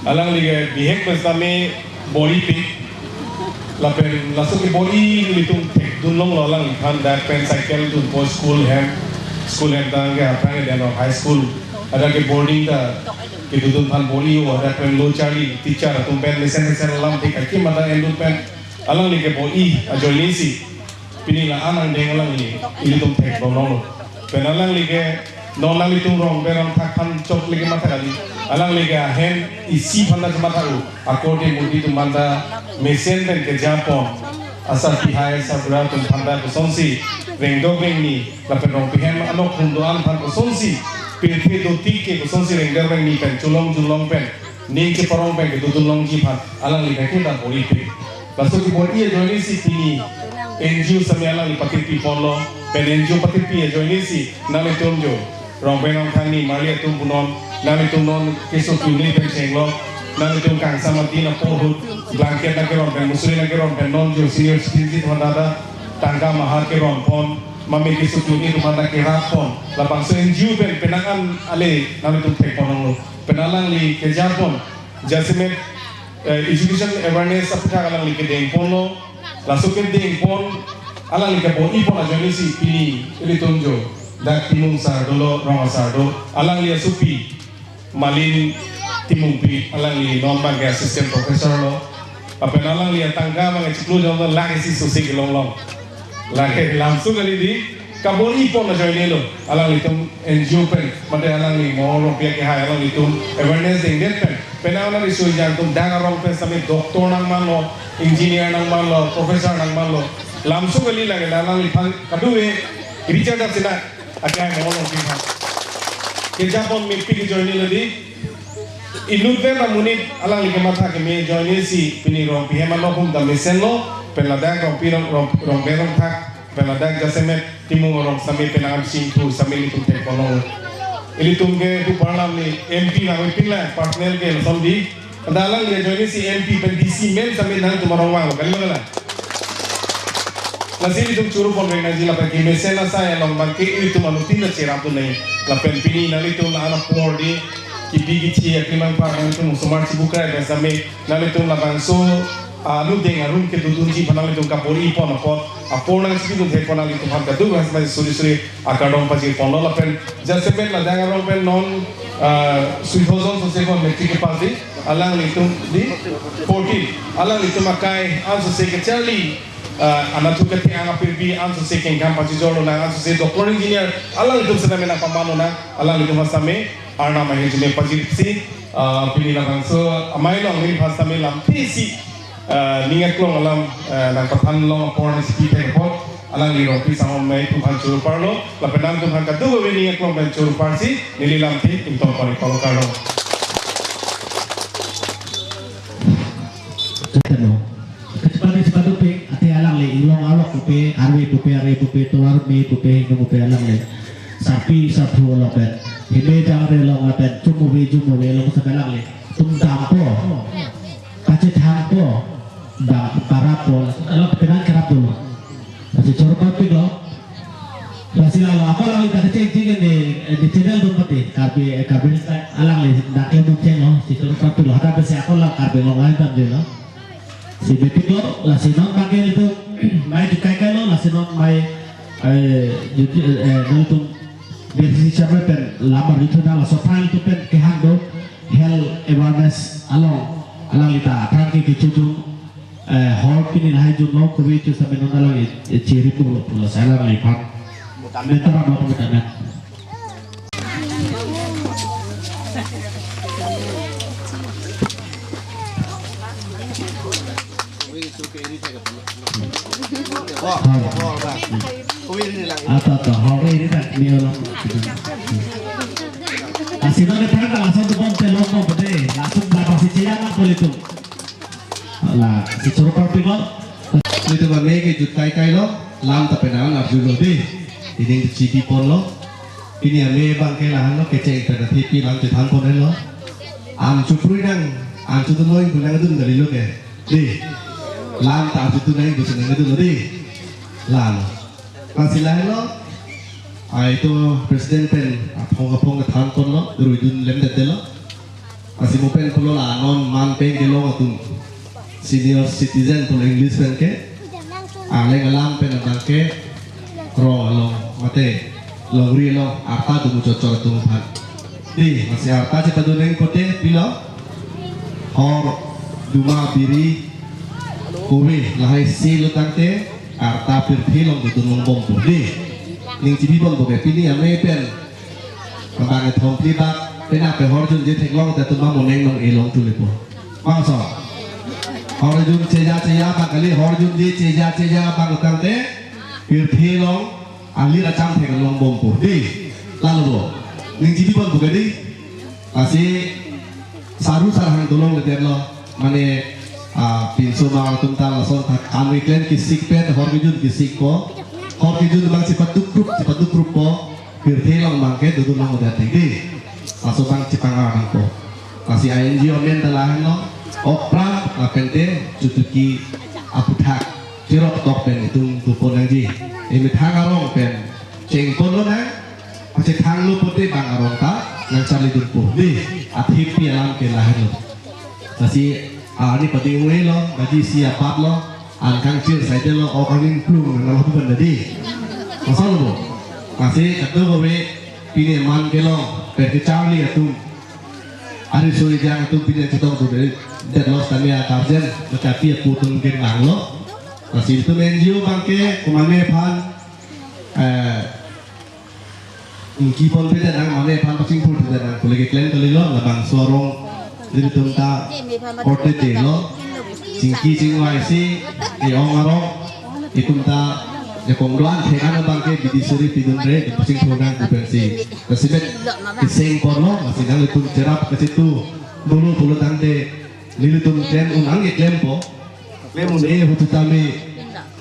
alang liga bihek bersama body pick lapen langsung ke body litung tek dunlong lo alang lihan dar pen cycle tu po school hem tang ke apa ni dan high school ada ke boarding dah kedudun pan boli ada pen lo cari teacher atau pen lesen lam tik aki mata endun pen alang like boli ajolini si pini la anang deng alang ini tum tek bonong pen alang like non lang litung rong beram tak pan cok like mata kali alang like hen isi panda mata u akorde mudi tum manda mesen pen ke Japon asal pihai sabra tum panda kosonsi rengdog ni la pen rong pihem anok hundoan pan kosonsi pilih do tike ko sonsi renggar reng ni pen julong pen ni ke parong pen ke julong ji phat alang li ke da boli pe baso ki boli e joini si tini NGO samela li patir pi polo pen NGO patir pi e joini si nale tomjo rong pen ong thani maria tum punon nale tum non keso tuni pen senglo nale tum kang samati na pohut blanket na ke ron pen musri na ke ron pen non jo senior citizen hondada tangga mahar ke ron pon mami kisutuni rumah ke rapon lapang senju pen penangan ale nami tum tek ponong lo penalang li ke Japon jasmet education awareness apta kalang li ke deng pono langsung ke deng pon alang li ke bon ipon aja ni si pini ili tumjo dak timung sardo rong sardo alang li asupi malin timung pi alang li non bang assistant professor lo apenalang li tangga mang ciklu jong lagi si susi long lagi langsung kali di kabon ipon na join nilo alang litum NGO pen mate alang li mo rompia ke hai alang litum awareness ding det pen penala li so jang tum dang arong pen sami doktor nang man lo engineer nang man lo professor nang man lo langsung kali lagi alang li kaduwe Richard sila akai mo lo pin ke Japon mi pi join nilo di inutve na munit alang li ke mata ke me join si pini rompi hema lo hum da mesen lo peladak rong berong tak peladak jasemet timung orang sambil penangam singtu sambil itu telepono ili tungge tu parlam ni MP na pila partner ke sondi adalang dia join si MP pen DC men sambil nang tu marong wang kali mana nasi itu curu pon reng naji lapan kime sena saya long bangke itu manutin na cerap tu nai lapan pini nali tu na anak por di kipi gici akimang parang tu musumar cibuka dan sambil nali tu lapan so alu deng arun ke dudun ji panal itu kapori pon apot apor nang situ deh panal itu ham kadu mas mas suri akadom pasi pon lo lapen jasement la dang arong pen non suihozon sose kon metti ke pasi alang litum di 14 alang litum makai anso secretary anatu kati anga pirbi anso seking kampasi jolo na anso se doctor engineer alang litum sedang mena pambano na alang litum hasame arna mahejme pajipsi pini na bangso amai long ni hasame lam tisi ningat long alam nang pathan long porn speaker pot alang li rompi sama mai tuhan churu parlo lapenam tuhan kadu we ningat long ben churu parsi nililam ti imtom pari palo karlo Ketemu. Kecepatan tupe, ati alang le, ilong alok tupe, arwe tupe, tuar me tupe, hingga tupe alang le. Sapi sapu lopen, hime jang re long lopen, jumu we long sebelang le. Tum dampo, kace tangpo, da parapo, alok penan kerap dulu. Masih corok pik lo. Masih lalu apa lagi tak ceng di channel tuh mati, karbi alang le, dak le ceng lo, si corok pik lo, ada besi aku lah karbi lo ngain tam je lo. Si betik lo, lah si non pakai itu, mai dikai lo, lah si non mai nonton dari siapa pen lamar itu dah lah, sopan itu pen kehang do, health awareness alang kita, pergi ke cucu, hall pini lah jum lo, kau itu sampai non alang ciri pulau saya lah lipat, mentor apa mentor. Atau hore ini tak dia orang. Asyik nak pergi langsung tu pun telok kau berde, langsung dapat si cila nak boleh tu. Lah si curug pergi Itu mami ke jutai lo, lam tapi nangan abjul lo deh. Ini cipi pon lo, ini ame bangke lahan lo kecek pada tipi lam cetan pon lo. Am cupri nang, am cutu noin punang itu dari lo ke, deh. Lam tak cutu noin tu senang itu lo deh. Lam, masih lain lo. Itu presiden pen, apong cetan pon lo, durujun lem dete lo. Masih mau pen pun lo lah, non man pen ke lo atung. Senior citizen pun English pen ke. Aleng alam pen bangke ro long mate long ri long apa tu cocok tu pan di masih apa cepat tu neng pote pilo or duma biri kowe lahai sil tante arta pirthi long tu long bom tu di ning cibi bom tu ke pini ame pen kembang thong pri bak pen apa hor jun je thek long te tu ma moneng long e long tu le po ma so hor jun ceja bak kali hor jun je ceja bak tante pirthi long ahli racam thek long bom po di lalu lo ning cibi bom tu ke di masih saru sarang tolong le lo mane pinso ma tuntal langsung kami klen kisik pen hor jun kisik ko hor jun bang sifat duk ko pirthi long bangke tu long udah tinggi langsung bang cipang arang ko masih ING omen telahan lo opera apente cutuki aputak cirok tok pen itu tupon lagi ini thang arong pen cengkon lo nang masih thang lo putih bang arong ta nang cari dumpu di akhir pialam ke lahan lo masih ini penting lo gaji siapa lo angkang cil saya lo orang plung nang lo bukan tadi masal lo masih kata kowe pilih man ke lo perkecau li atum hari sore jang atum pilih cetong tu dari deadlock kami akarjen tetapi aku tungguin lang lo masih itu NGO bangke kumane pan inki pon beda nang mane pan pasing pun beda nang boleh klaim kali lo labang suarong jadi tunta orte lo singki singwai si ong arong itu ta ya kongdoan tekan bangke bidi suri pidun re pasing punan kupensi kesibet kiseng kono masih nang itu cerap ke situ dulu tante lilitun ten unang iklempo lemun hutu tami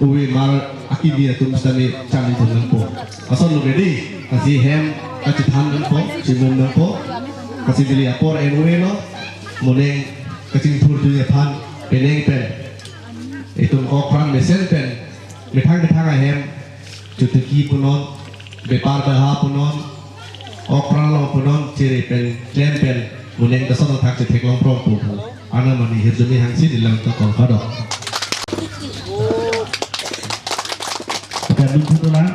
uwi mal akibia tum stami cami tunangpo asal lo gede kasih hem kasih tahan po simum po kasih beli apor enwe lo mulai kasih pur dunia pan peneng pen itu okran mesen pen betang hem cutuki punon bepar berha punon okran lo punon ciri pen klem pen mulai kesana tak cetek long prong pu ana mani hirjuni hangsi dilang tokol kadok dan kebetulan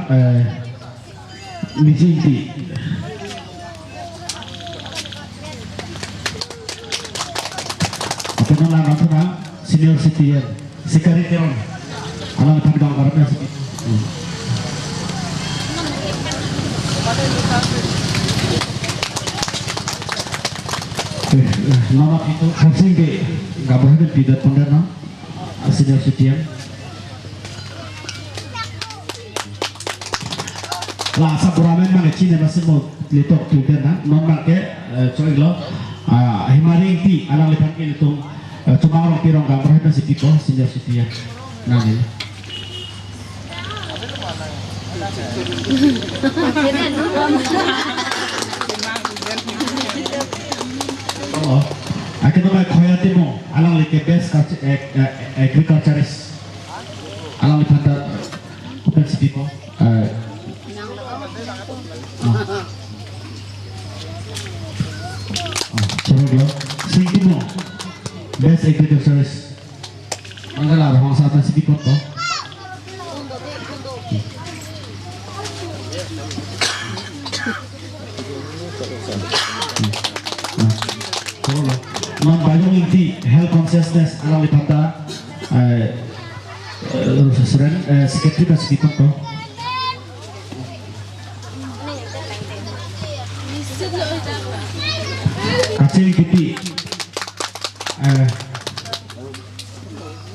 Mijinti Tunang lang nato na senior citizen. Si Kariteron. Alam natin ang karapya sa Nama itu hasil ke gambar itu tidak pernah na senior citizen. Lah saburamen mana Cina masih mau litok juga na non ke sorry lo himari ti alang lipat ke itu cuma orang pirong gambar itu si Piko senior citizen. Nah ini. Oh, akhirnya tuh kayak timo, alang like best agriculturist, alang like pada bukan si Piko. Coba dia, si timo, best agriculturist, enggak lah, orang sahabat si Piko toh. Membangun inti health consciousness alam lipata sekretari kasih di tempat kacil kiti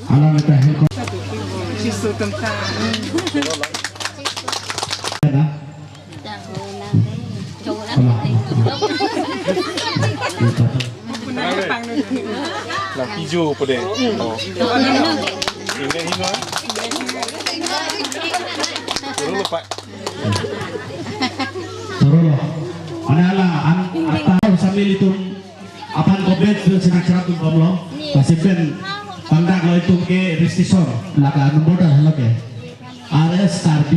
alam lipata health Lah hijau pada. Oh. Ini hijau. Turun lupa. Turun loh. Analah atau sambil itu apaan kobet itu senak-senak tu belum. Masih ben pandang lo itu ke restriction. Laka nombor dah lagi. RS RB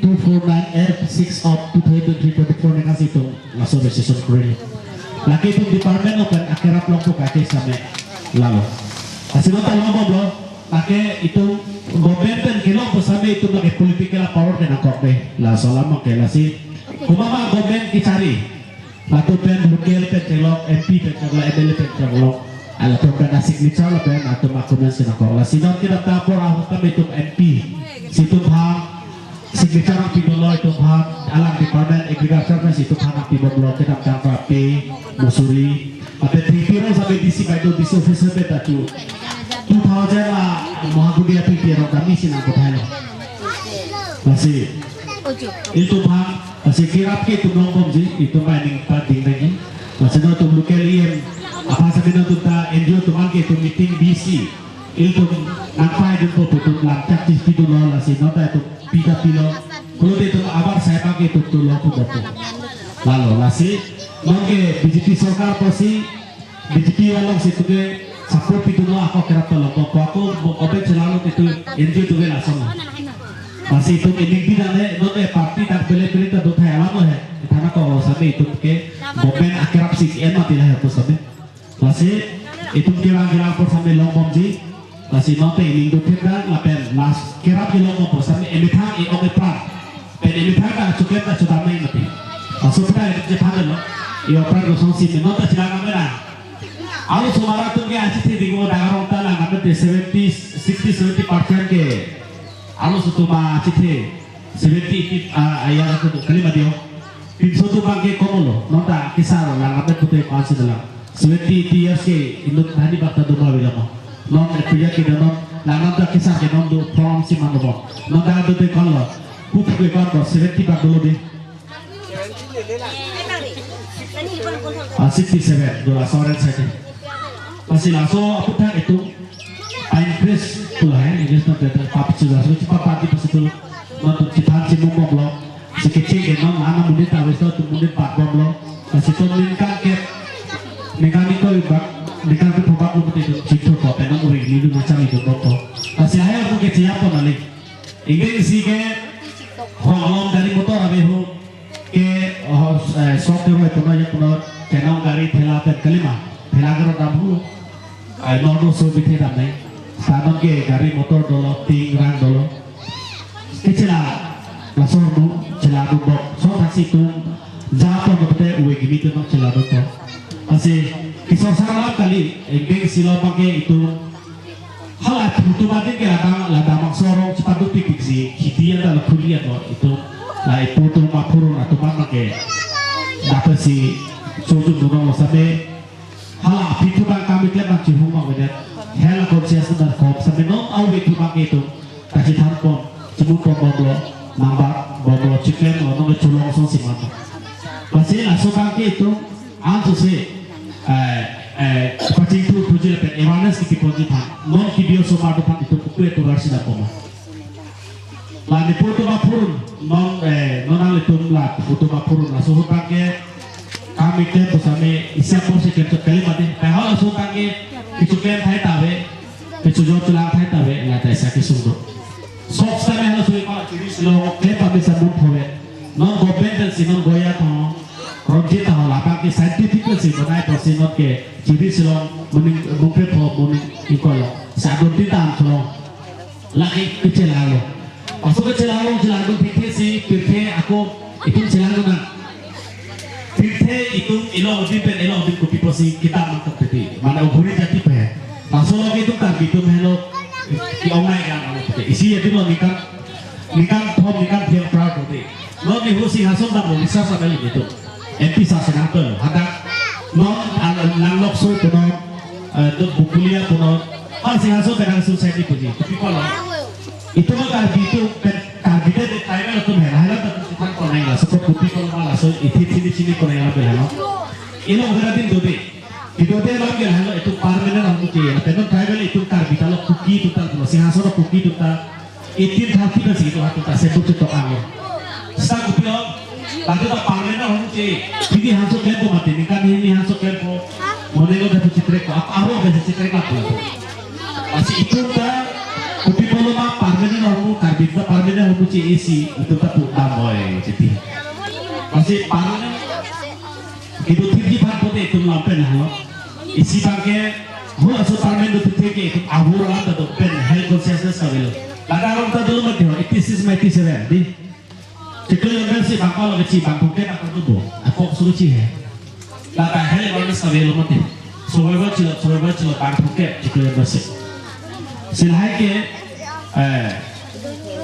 249F6 of 2023 dengan situ langsung restriction keren. Laki itu departemen open akhirnya pelopok kaki sampai lalu. Kasih nota ngomong bro, pakai itu gobernten kilo sampai itu pakai political power dan akorde. Lah selama kayak si, kumama gobern dicari, lalu pen lokal pen celok, MP pen celok, MLA pen celok, ala program signature lah pen atau makunan sinakor. Lah sinon kita tapor aku kami itu MP, situ hang signature pidolo itu hang alam departemen agriculture pen situ hang pidolo kita tangkap Musuri, ada tripiro sampai di sini itu di officer beta tu, 2000 lah, mohon dia tripiro kami sih nak bertanya, masih itu bang, masih kirap ke itu nombor sih, itu mining penting lagi, masih tu lokal yang apa sahaja tu ta NGO tu mangke tu meeting BC, itu nampai jumpa tu lancar di situ loh, masih nota itu pita pilo, kalau itu abar saya pakai itu tu loh tu betul, lalu masih Mungkin BJP Sarkar pasti BJP walau situ ke support itu lah aku kira tolong aku obek selalu itu NGO tu langsung masih itu ini bidang note parti tak beli tak dua alam lah karena kalau sampai itu ke momen akhirnya CCN mati lah itu sampai masih itu kira-kira por sampai lombong ji masih note ini itu kita lapen mas kira-kira lombong por sampai emitang omepran pen emitang kan cukup tak sudah main nanti maksudnya itu Jepang loh iyo perlu solusi menota silakan mana Alu sumara tu ke asyik di gua dagarong tala ngambil 60-70% ke alu sutuma asyik 70 ayat tu kelima dia pintu tu bangke komolo nota kisah lah ngambil putih pansi dalam 70 years ke induk tadi bakta dua bilang non kerja ke non ngambil kisah ke non do from si mana bo nota tu kalau putih ke kalau 70 bak dulu deh 67 dolar sore saja masih langsung aku tak itu increase tu lah ini sudah tapi sudah cepat pagi pas itu nonton citaan si mumbo blok si kecil ke non anak muda tahu itu tu muda pak blok masih tu meningkat ke mekanik tu ibak mekanik tu pak blok itu citu kok penang uring ini macam itu kok masih ayah aku kecil apa nalik ini si ke holong dari motor abehu ke software itu nanya punya channel dari thelapan kelima thelapan rabu nono sobite ramai sanon ke dari motor dolo ting rang dolo kecila langsung nu celadu bok so taksi tu jatuh betul uwe gini tu nak celadu tu masih kisah salam kali engkau silo pakai itu hal itu mati ke ladang sorong cepat tuh pikir sih hidian dalam kuliah itu lah itu tuh mapurun atau mana ke dapat si suatu dorong sampai hal itu bang kami kelihatan cihung bang bener hal konsias dan kop sampai non au itu pakai itu kasih tampon cibuk bobo nambah bobo chicken nong culong so si mana masih langsung pakai itu antu sih pacing tu tujuh lepas awareness kita positif non video semua depan itu kuku itu versi dah koma lalu foto mapurun non itu lah foto mapurun langsung pakai kami ke bersama isiap posisi kerja kali mati kalau langsung pakai kisukan thai tawe kisujot tulang thai tawe nggak tahu saya kisungdo sok saya harus kalau jadi selalu kita bisa move non government dan sinon goya tuh Rojit tahu lah, pakai scientific sih, mengenai persinot ke, jadi selong mungkin ikol, saat bertintam selong, laki kecil lalu, masuk kecil lalu pikir sih, pikir aku itu kecil lalu nak, pikir itu elo lebih kopi posi kita mantap jadi, mana uburi jadi pe, masuk lagi itu kan gitu melo, di online kan, isi itu lo nikan dia proud jadi, lo nih husi hasil tak mau bisa sampai gitu. MP sasenakan, ada non nanglok so puno, bukulia puno, masih hasil dengan society puji. Tapi kalau itu mah gitu di Thailand itu merah tapi kita konek lah. Seperti kopi kalau malah so sini konek lah belah. Ini orang itu deh lah itu parmen lah mungkin. Tapi Thailand itu kita lo kuki itu tak masih hasil kuki itu tak. Itu hati kan segitu hati tak sebut itu angin. Setelah kopi lo lalu tak panggil orang sih, ini hasil kepo mati, ini hasil kepo, model udah citrek, apa udah citrek apa? Masih itu dah, kopi polo mah panggil orang karbit, panggil orang sih isi, itu tak putar boy, jadi masih panggil, itu tinggi panggil itu lampen halo, isi pakai, gua asal panggil itu tinggi itu abur lah tu, pen health consciousness kabel, lalu orang tu dulu mati, itu mati di Cikgu yang bersih bangkal lagi cih bangkuknya bangkal tubuh. Aku suruh cih ya. Lata hal yang bersih kabel mati. Surabaya cilo bangkuknya cikgu yang bersih. Silahai ke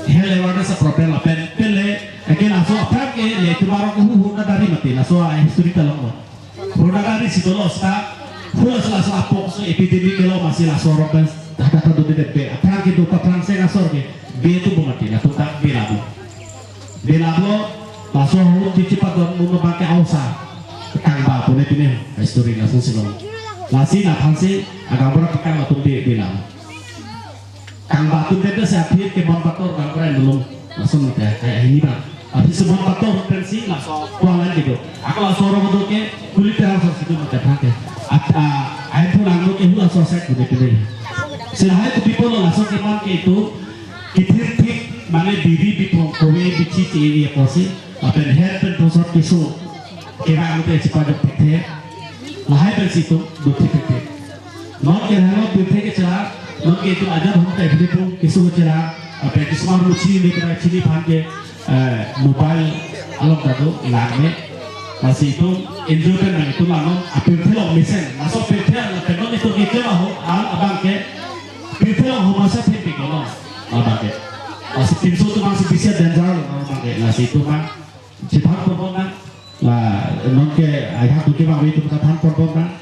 hal yang bersih problem lah. Pele, akhir langsung apa ke? Yaitu baru huna dari mati. Langsung history kalau huna dari situ lo sta. Huna langsung apa? So epidemi kalau masih langsung orang kata tu di DP. Apa ke tu perang saya langsung ke? B itu mati. Langsung tak B labu. Belabo langsung cepat mau pakai ausa kang ba punya ini history langsung silong lasi nak hansi agak berat kang batu di bilang kang batu itu saya pikir ke bon bator kang keren belum langsung kayak ini bang tapi sebon bator pensi langsung kualan gitu aku langsung orang untuk ke kulit langsung situ macam pakai air pun langsung ke langsung set punya ini silahkan people langsung ke mana itu kitir mana diri di kowe bici ini apa sih? Apa head pen tosot kisu kira itu cepat dapet lahai dari situ dapet non kira lo dapet celah non itu ada hom teh di pun kisu celah apa kisu mahu cini kira cini pakai mobile alam tado ilangnya masih itu enjoy kan itu lalu apa itu mesen masuk petel penon itu kita mahu abang ke petel mahu masa pepe kalau abang ke masih pinsu tu masih bisa dan jauh pakai nasi itu mah cepat performa lah non ke ayah tu ke itu kita tahan performa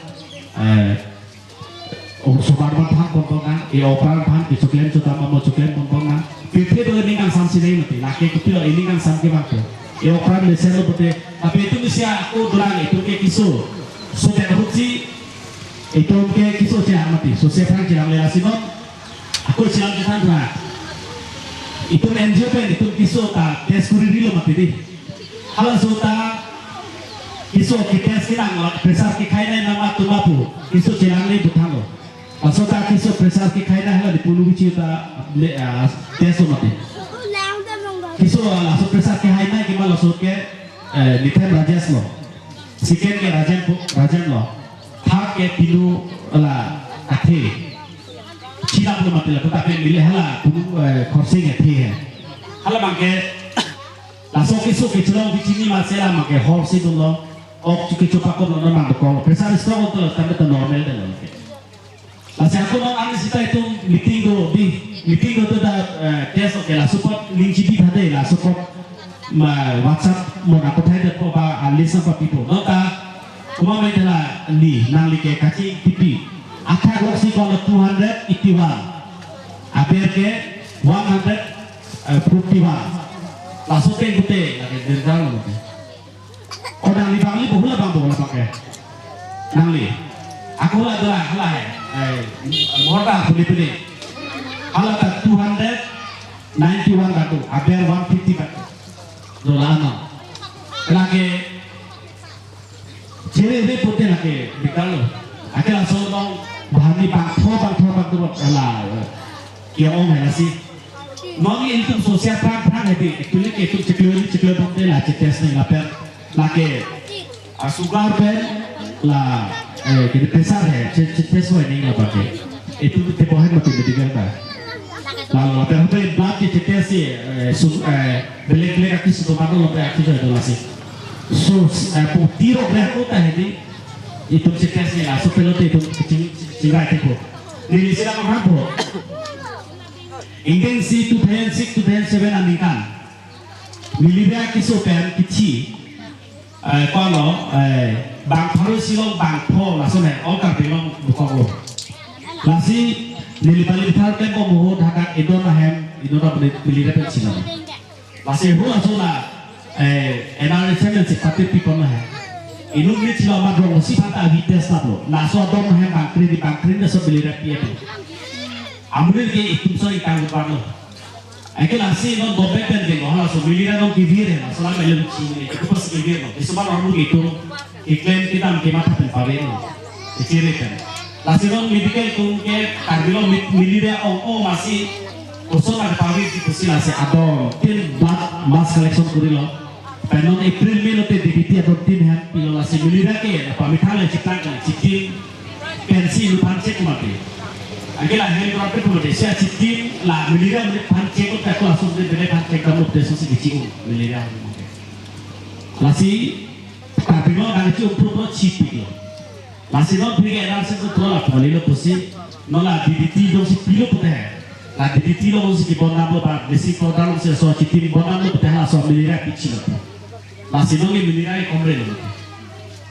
sobar tahan performa operan tahan kisuklen cutama mau cuklen performa PT tu ini kan samsi ini mati laki kecil ini kan samki waktu operan biasa lo betul tapi itu mesti aku bilang itu ke kisu sudah rugi itu ke kisu jangan mati susah kan jangan lelasi non aku jangan kita berah itu NGO kan itu kiso ta tes kuriri lo mati di hal suta kiso kita sekarang besar kikaina nama tu mapu kiso jalan ni bukan lo masuk ta kiso besar kikaina hal di puluh bici ta tes lo mati kiso langsung besar kikaina gimana langsung ke nitem rajas lo siken ke rajan lo hak ke pilu la ate Cina belum mati lah, tetapi milih hala pun kursi ngerti ya. Hala mangke langsung kisuk kecilong di sini masih lah mangke horsi dulu. cuci coba kau nonton mang bekol pressure strong untuk tapi itu normal dengan Lasi aku nong angin kita itu meeting tu dah test oke lah support link CD ada lah support WhatsApp mau aku tanya tu apa listen for people nota cuma macam lah ni nang like kaci TV akhir waktu kalau 281 akhir ke 151 langsung ke kita lagi derjang tu kau nang libang ni boleh pakai nang li aku lah morda pilih kalau tak 291 batu hampir 150 batu dollar lagi ciri putih lagi dikalo akhirnya langsung dong bahan ni bang tu lah kira om है sih Mami itu sosial perang itu ceklir putih lah cetes ni lapar lagi sugar pen lah jadi besar ya cetes ini nggak pakai itu tepohan mati bertiga dah lalu apa blood cetes sih belek aktif sudah mana lebih aktif ada masih so putih roh kota ini itu cetesnya lah so pelot itu kecil itu ini sedang apa intensi 2006 2007 amikan militer kisokan kecil kalau bang Paru silong bang Po langsung orang bilang bukan lasi militer kan kau mau hakat Indonesia militer kecil lasi hu langsung lah NRSM seperti people lah Inuk ni cila madrong si pata agites tado langsung dong bangkrin dah militer piatu ambil ke itu so ikan lupa Akhir nasi non dobek kan gitu, halah so miliran non kivir ya, selama malam cini itu pas kivir no, itu orang begitu, iklan kita mungkin mata tempawin, kecil kan. Nasi non medical tu ke, karbilo miliran masih kosong ada pawin di kursi nasi adon, tin blood mass collection kurilo, penon April Mei lo te debiti adon tin hat pilo nasi miliran ke, apa mithalan ciptaan kan, cikin pensi lupan cek mati. Akhirnya hand drop itu Malaysia cikin lah miliran pancek itu aku langsung dari pancek kamu dari sisi kecil miliran masih tapi lo dari itu untuk cipik lo masih lo beri energi itu terlalu apa lo pasti lo lah DDT lo si pilo putih lah DDT lo si kibonam lo pak besi program lo si soal cikin bonam lo putih lah soal miliran kecil masih lo ni miliran komplain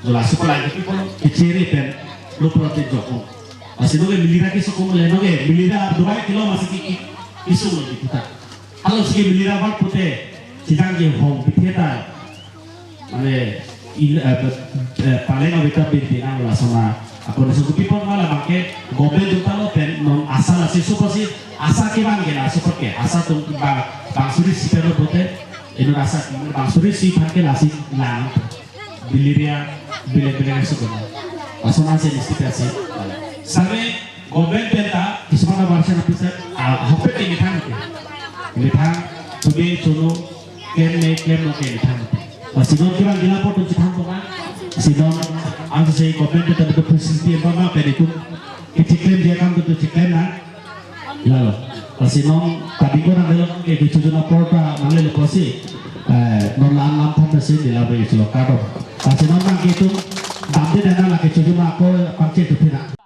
lo lah sekolah itu pun kecil dan lo protes joko masih dulu miliran kisah kumulai noge miliran 2 kilo masih isu lagi kita kalau segi miliran bang putih sidang je home piteta mane paling awita bintingan lah sama aku nasi kupi pun malah pakai gobel juta lo pen non asal nasi super sih asal kemana gila super ke asal tuh bang suri si pelo putih ini rasa bang suri si pakai nasi lang biliria bilik suka langsung nasi mesti kasih sampai gobel penta kisah bahasa nabi saya hampir ini thang today cunu claim masih don kira gila pot untuk thang kan sidon angsa saya gobel penta itu persisiti apa itu claim dia kan itu claim na lalu masih non tadi gua nak bilang ke cucuna porta mana leposi non lam masih di labe itu kado masih non gitu Tapi dana lagi cucuna aku pancet itu tidak